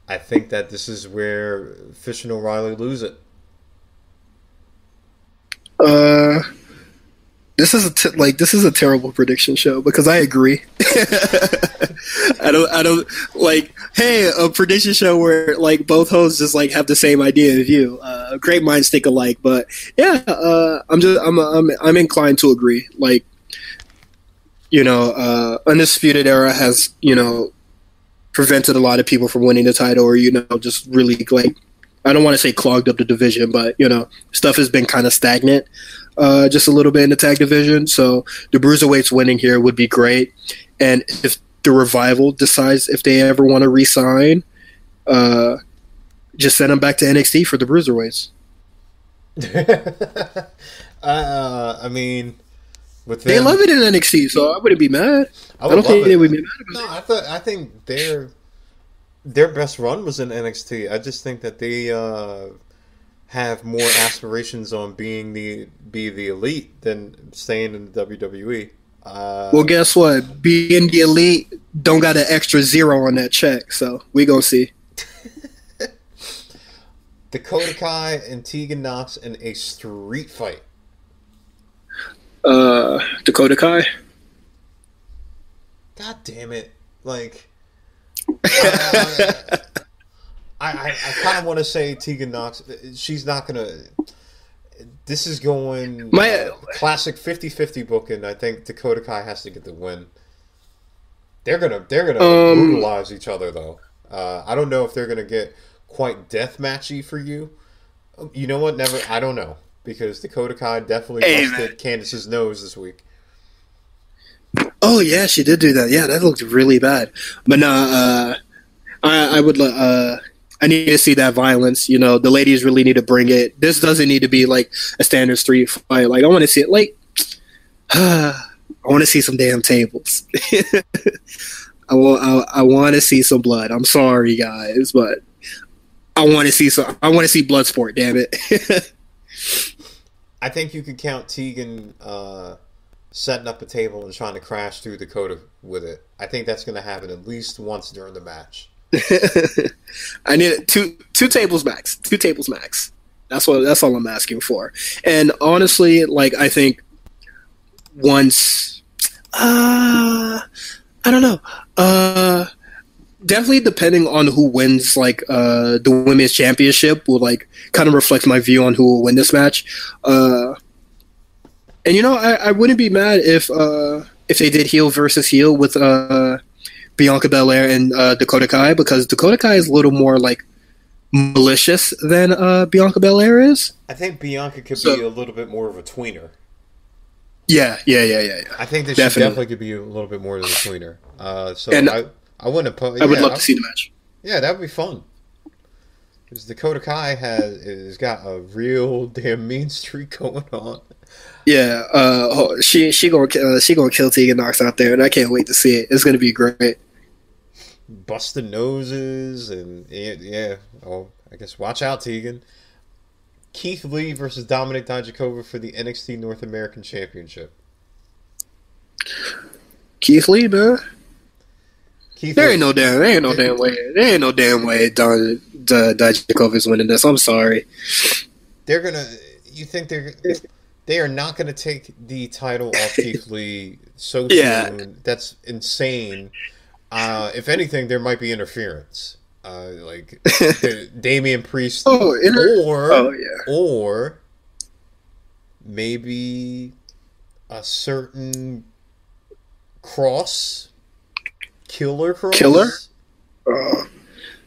I think that this is where Fish and O'Reilly lose it. This is a terrible prediction show because I agree. I don't like. Hey, a prediction show where like both hosts just like have the same idea of you. Great minds think alike, but yeah, I'm inclined to agree. Like Undisputed Era has, prevented a lot of people from winning the title, or, just really, like, I don't want to say clogged up the division, but, stuff has been kind of stagnant just a little bit in the tag division. So the Bruiserweights winning here would be great. And if the Revival decides if they ever want to re-sign, just send them back to NXT for the Bruiserweights. I mean, with them, they love it in NXT, so I wouldn't be mad. I don't think they would be mad about it. I think their best run was in NXT. I just think that they have more aspirations on be the elite than staying in the WWE. Well, guess what? Being the elite don't got an extra zero on that check, so we gonna see. Dakota Kai and Tegan Nox in a street fight. Dakota Kai. God damn it! Like, I kind of want to say Tegan Nox. She's not gonna. This is going classic 50-50 booking. I think Dakota Kai has to get the win. They're gonna brutalize each other though. I don't know if they're gonna get quite death matchy for you. You know what? Never. I don't know, because Dakota Kai definitely busted Candice's nose this week. Oh yeah, she did do that. Yeah, that looked really bad. But no, I would. I need to see that violence. The ladies really need to bring it. This doesn't need to be like a standard street fight. Like, I want to see it. Like, I want to see some damn tables. I want to see some blood. I'm sorry, guys, but I want to see some. I want to see blood sport. Damn it. I think you could count Tegan setting up a table and trying to crash through Dakota with it. I think that's going to happen at least once during the match. I need two tables max. 2 tables max. That's all I'm asking for. And honestly, like, I think once I don't know. Definitely depending on who wins, like, the women's championship will, like, kind of reflect my view on who will win this match. And I wouldn't be mad if they did heel versus heel with Bianca Belair and Dakota Kai, because Dakota Kai is a little more, like, malicious than Bianca Belair is. I think Bianca could be a little bit more of a tweener. Yeah. I think that she definitely could be a little bit more of a tweener. I wouldn't oppose. I would love to see the match. Yeah, that would be fun. Because Dakota Kai has got a real damn mean streak going on. Yeah, she gonna kill Tegan Nox out there, and I can't wait to see it. It's gonna be great. Busting noses and yeah. Oh, I guess watch out, Tegan. Keith Lee versus Dominic Dijakovic for the NXT North American Championship. Keith Lee, man. There ain't no damn way Dijakovic's winning this. I'm sorry. You think they are not gonna take the title off Keith Lee so soon? That's insane. If anything, there might be interference. Like Damian Priest, or maybe a certain killer cross.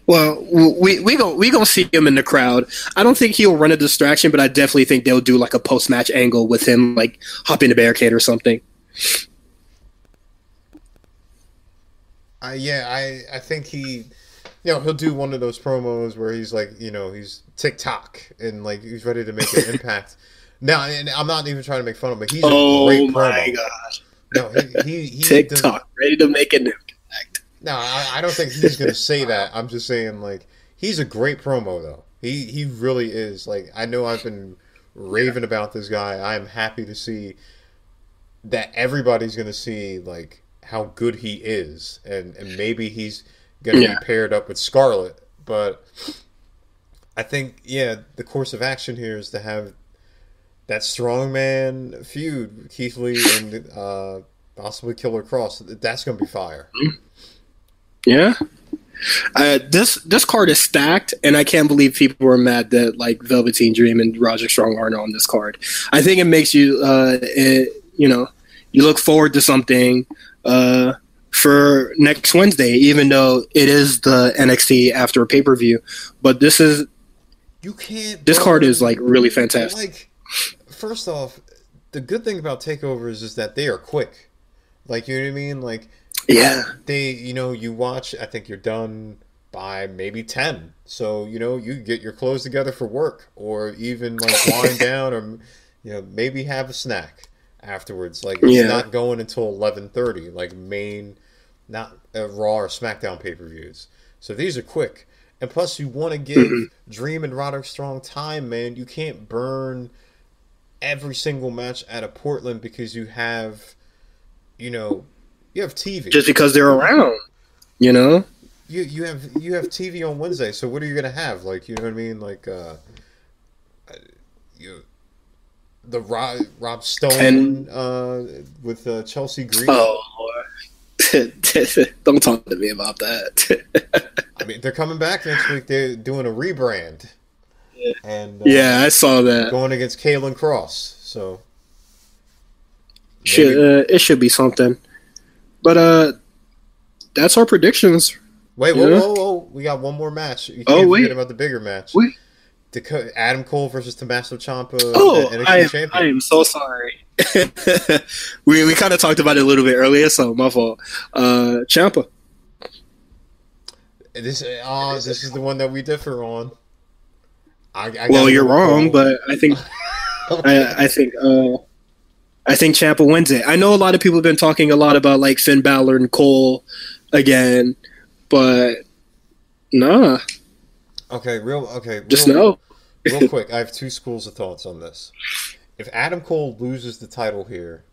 Well, we gonna see him in the crowd. I don't think he'll run a distraction, but I definitely think they'll do like a post match angle with him, like hopping the barricade or something. I think he'll do one of those promos where he's like, he's TikTok and like he's ready to make an impact. Now, and I'm not even trying to make fun of him, but he's a great promo. Oh my god! No, he TikTok ready to make an impact. No, I don't think he's going to say that. I'm just saying, like, he's a great promo, though. He really is. Like, I know I've been raving about this guy. I'm happy to see that everybody's going to see, like, how good he is. And maybe he's going to be paired up with Scarlett. But I think, the course of action here is to have that strongman feud, Keith Lee and possibly Killer Cross. That's going to be fire. Mm-hmm. Yeah, this card is stacked, and I can't believe people were mad that like Velveteen Dream and Roderick Strong aren't on this card. I think it makes you, it you look forward to something for next Wednesday, even though it is the NXT after pay-per-view. But this card is like really fantastic. Like, first off, the good thing about takeovers is that they are quick. Like, you know what I mean? Like, yeah, they, you watch, I think you're done by maybe 10. So, you get your clothes together for work, or even like wind down, or maybe have a snack afterwards. Like, it's not going until 11:30, like not Raw or SmackDown pay-per-views. So these are quick. And plus, you want to give Dream and Roderick Strong time, man. You can't burn every single match out of Portland because you have TV. Just because they're around, You have TV on Wednesday. So what are you gonna have? Like, you know what I mean? Like, the Rob Stone with Chelsea Green. Oh, Lord. Don't talk to me about that. I mean, they're coming back next week. They're doing a rebrand. And I saw that. Going against Kaylen Cross. So it should be something. But that's our predictions. Wait, whoa. We got one more match. You can't forget about the bigger match. Wait. Adam Cole versus Tommaso Ciampa. I am so sorry. we kind of talked about it a little bit earlier, so my fault. Ciampa. This is the one that we differ on. You're wrong, but I think I think Ciampa wins it. I know a lot of people have been talking a lot about like Finn Balor and Cole again, but nah. Just know. Real quick, I have two schools of thoughts on this. If Adam Cole loses the title here,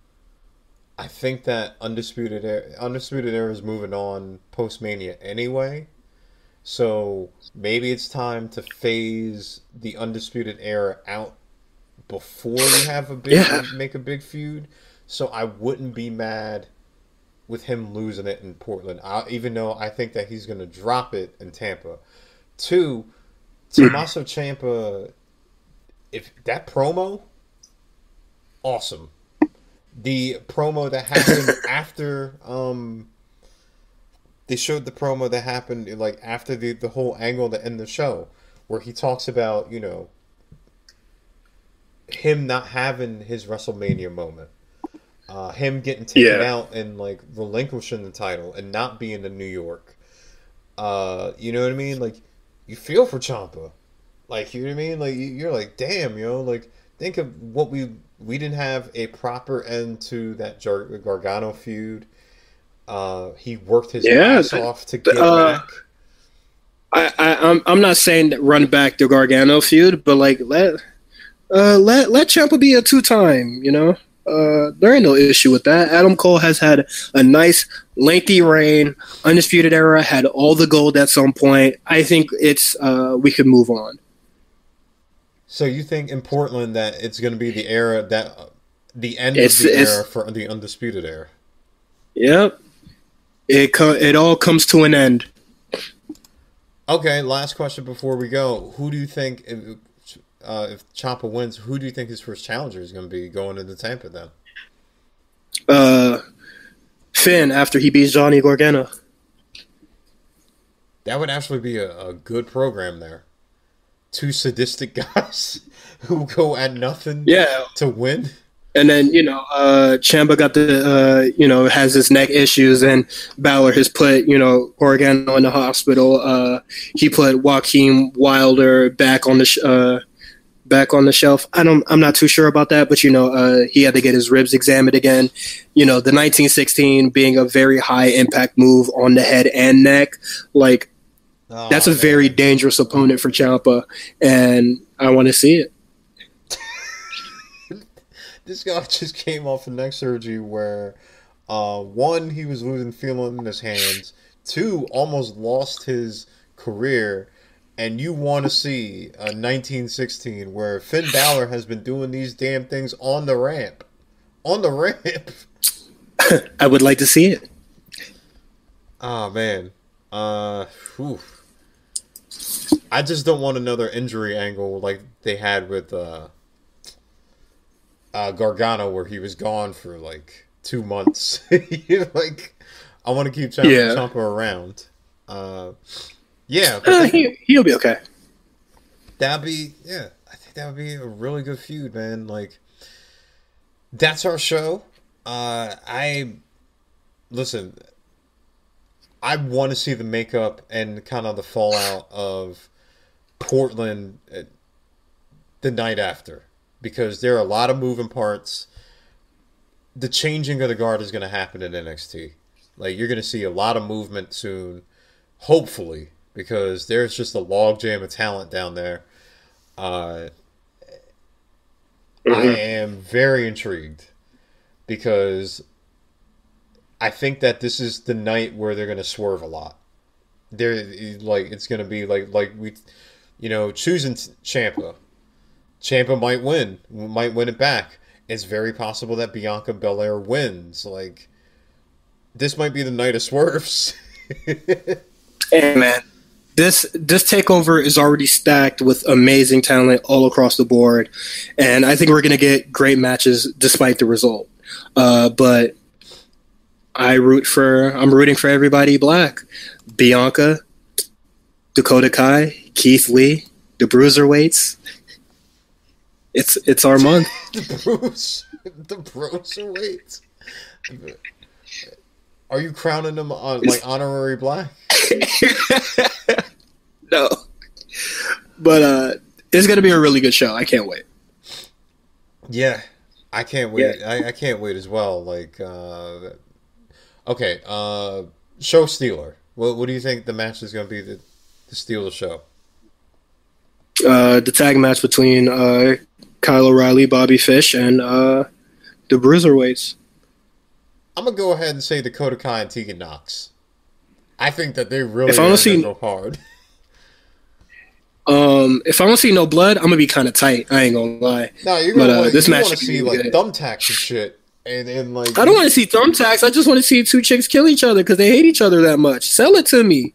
I think that Undisputed Era is moving on post-Mania anyway. So maybe it's time to phase the Undisputed Era out before you have make a big feud. So I wouldn't be mad with him losing it in Portland, even though I think that he's going to drop it in Tampa. Two, Tommaso Ciampa, if that promo, awesome. The promo that happened after they showed the promo that happened like after the whole angle that ended the show, where he talks about him not having his WrestleMania moment, him getting taken out and like relinquishing the title and not being in New York. You know what I mean? Like, you feel for Ciampa. Like, you know what I mean? Like, you're like, damn, like, think of what we didn't have a proper end to that Gargano feud. He worked his ass off to get back. I'm not saying that run back the Gargano feud, but like let Ciampa be a 2-time. There ain't no issue with that. Adam Cole has had a nice lengthy reign. Undisputed Era had all the gold at some point. I think it's we could move on. So you think in Portland that it's going to be the era the end of the era for the Undisputed Era? Yep. It all comes to an end. Okay, last question before we go. Who do you think, if Ciampa wins, who do you think his first challenger is going to be going into Tampa then? Finn, after he beats Johnny Gargano. That would actually be a good program there. Two sadistic guys who go at nothing to win. And then, Ciampa got has his neck issues, and Balor has put, Gargano in the hospital. He put Joaquin Wilder back on the shelf. I'm not too sure about that, but he had to get his ribs examined again. The 1916 being a very high impact move on the head and neck, like that's a very dangerous opponent for Ciampa, and I want to see it. This guy just came off of neck surgery where, one, he was losing feeling in his hands. Two, almost lost his career. And you want to see a 1916 where Finn Balor has been doing these damn things on the ramp. On the ramp. I would like to see it. Oh, man. I just don't want another injury angle like they had with Gargano, where he was gone for like 2 months. Like, I want to keep Ciampa around. He'll be okay. That'd be, I think that would be a really good feud, man. Like, that's our show. Listen, I want to see the makeup and kind of the fallout of Portland the night after, because there are a lot of moving parts. The changing of the guard is going to happen in NXT. Like, you're going to see a lot of movement soon, hopefully, because there's just a logjam of talent down there. I am very intrigued, because I think that this is the night where they're going to swerve a lot. It's going to be like we, choosing Ciampa. Ciampa might win it back. It's very possible that Bianca Belair wins. Like, this might be the night of swerves. Hey, man. This takeover is already stacked with amazing talent all across the board, and I think we're going to get great matches despite the result. But I'm rooting for everybody black. Bianca, Dakota Kai, Keith Lee, the Bruiserweights. It's our month. The Bruiserweights. Are you crowning them on like honorary black? No, but it's gonna be a really good show. I can't wait. Yeah, I can't wait. Yeah. I can't wait as well. Like, okay, show stealer. What do you think the match is gonna be to steal the show? The tag match between Kyle O'Reilly, Bobby Fish, and the Bruiserweights. I'm gonna go ahead and say Dakota Kai and Tegan Nox. I think that they really go hard. If I don't see no blood, I'm gonna be kind of tight. I ain't gonna lie. No, you're gonna this match want to see like thumbtacks and shit, and like I don't want to see thumbtacks. I just want to see two chicks kill each other because they hate each other that much. Sell it to me.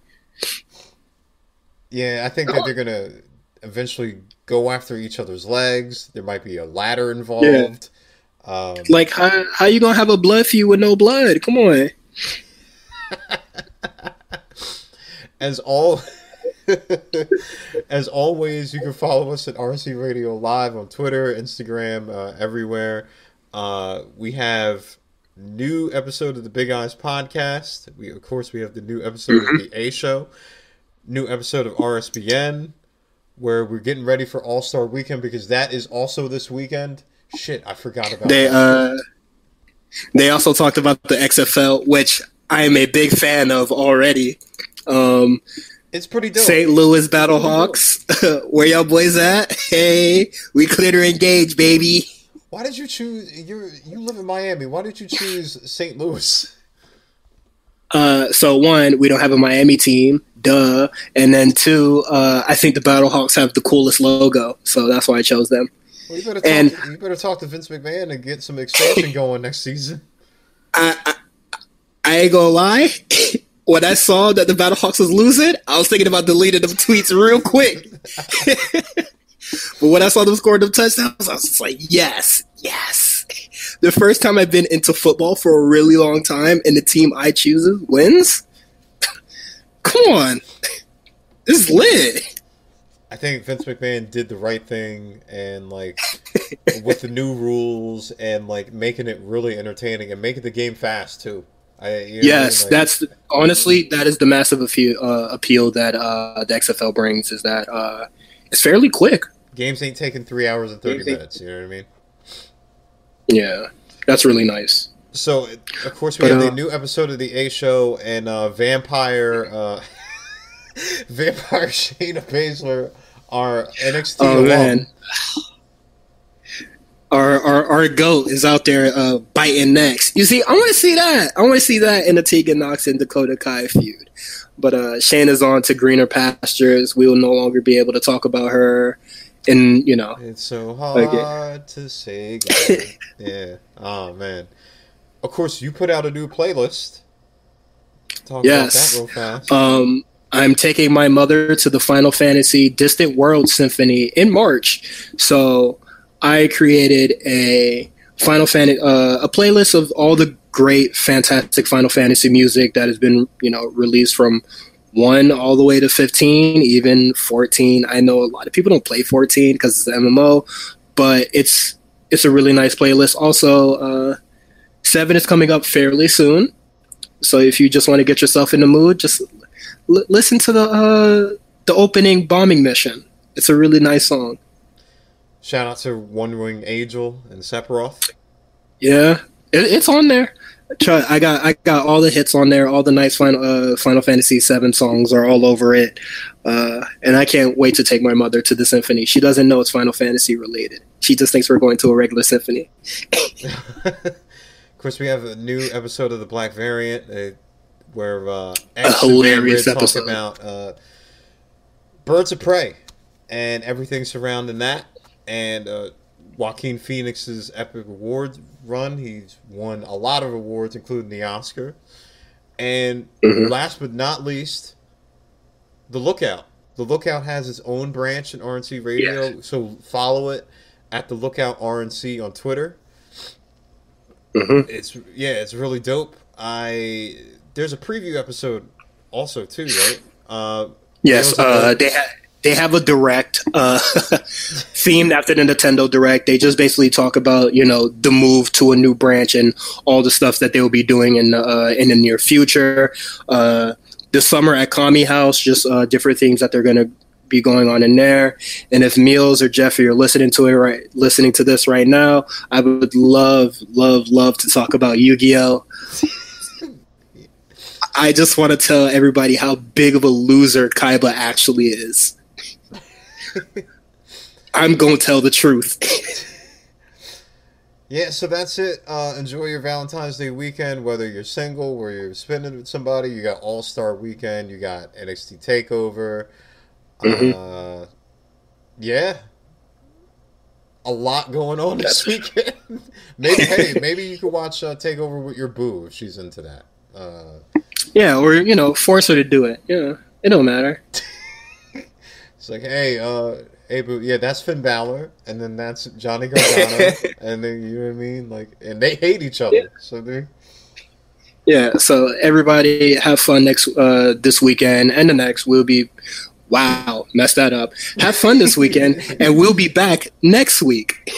Yeah, I think that they're gonna eventually go after each other's legs. There might be a ladder involved. Yeah. Like how you gonna have a blood feud with no blood? Come on. As always, you can follow us at RC Radio Live on Twitter, Instagram, everywhere. We have new episode of the Big Eyes podcast. We have the new episode of the A Show, new episode of RSBN, where we're getting ready for All-Star Weekend, because that is also this weekend. Shit, I forgot about that. They also talked about the XFL, which I am a big fan of already. It's pretty dope. St. Louis Battlehawks. Where y'all boys at? Hey, we glitter engage, baby. Why did you choose? You live in Miami. Why did you choose St. Louis? So one, we don't have a Miami team, duh. And then two, I think the Battlehawks have the coolest logo, so that's why I chose them. Well, you better talk to Vince McMahon and get some expansion going next season. I ain't gonna lie. When I saw that the Battlehawks was losing, I was thinking about deleting them tweets real quick. But when I saw them scoring them touchdowns, I was just like, yes. The first time I've been into football for a really long time and the team I choose wins? Come on. This is lit. I think Vince McMahon did the right thing, and like with the new rules and like making it really entertaining and making the game fast too. Yes, that's honestly that is the massive appeal that the XFL brings, is that it's fairly quick. Games ain't taking 3 hours and 30 minutes. You know what I mean? Yeah, that's really nice. So, of course, we have the new episode of the A Show, and Vampire Shayna Baszler, our NXT alum. Man. Our GOAT is out there biting necks. You see, I want to see that. I want to see that in the Tegan Nox and Dakota Kai feud. But Shayna's on to greener pastures. We will no longer be able to talk about her. And, it's so hard to say goodbye. Yeah. Oh, man. Of course, you put out a new playlist. Talk about that real fast. I'm taking my mother to the Final Fantasy Distant World Symphony in March. So I created a Final Fantasy, a playlist of all the great, fantastic Final Fantasy music that has been, released from 1 all the way to 15, even 14. I know a lot of people don't play 14 because it's the MMO, but it's a really nice playlist. Also, 7 is coming up fairly soon, so if you just want to get yourself in the mood, just listen to the opening bombing mission. It's a really nice song. Shout out to One Wing Angel and Sephiroth. Yeah, it's on there. I got all the hits on there. All the nice Final Fantasy VII songs are all over it, and I can't wait to take my mother to the symphony. She doesn't know it's Final Fantasy related. She just thinks we're going to a regular symphony. Of course, we have a new episode of the Black Variant where a hilarious episode about Birds of Prey and everything surrounding that, and Joaquin Phoenix's epic award run. He's won a lot of awards, including the Oscar. And last but not least, The Lookout. The Lookout has its own branch in RNC Radio, so follow it at The Lookout RNC on Twitter. It's really dope. There's a preview episode also too, right? Yes, they have a direct themed after the Nintendo Direct. They just basically talk about the move to a new branch and all the stuff that they will be doing in the near future. This summer at Kami House, just different things that they're going to be going on in there. And if Meals or Jeffrey are listening to this right now, I would love to talk about Yu-Gi-Oh! I just want to tell everybody how big of a loser Kaiba actually is. I'm going to tell the truth. Yeah, so that's it. Enjoy your Valentine's Day weekend, whether you're single, where you're spending with somebody. You got All-Star Weekend, you got NXT TakeOver. Yeah. A lot going on this weekend. Maybe you could watch TakeOver with your boo if she's into that. Yeah, or, force her to do it. Yeah, it don't matter. It's like, hey, boo, yeah, that's Finn Balor, and then that's Johnny Gargano, and then, you know what I mean? Like, and they hate each other, so they... Yeah, so everybody have fun this weekend, and the next will be... Wow, messed that up. Have fun this weekend, and we'll be back next week.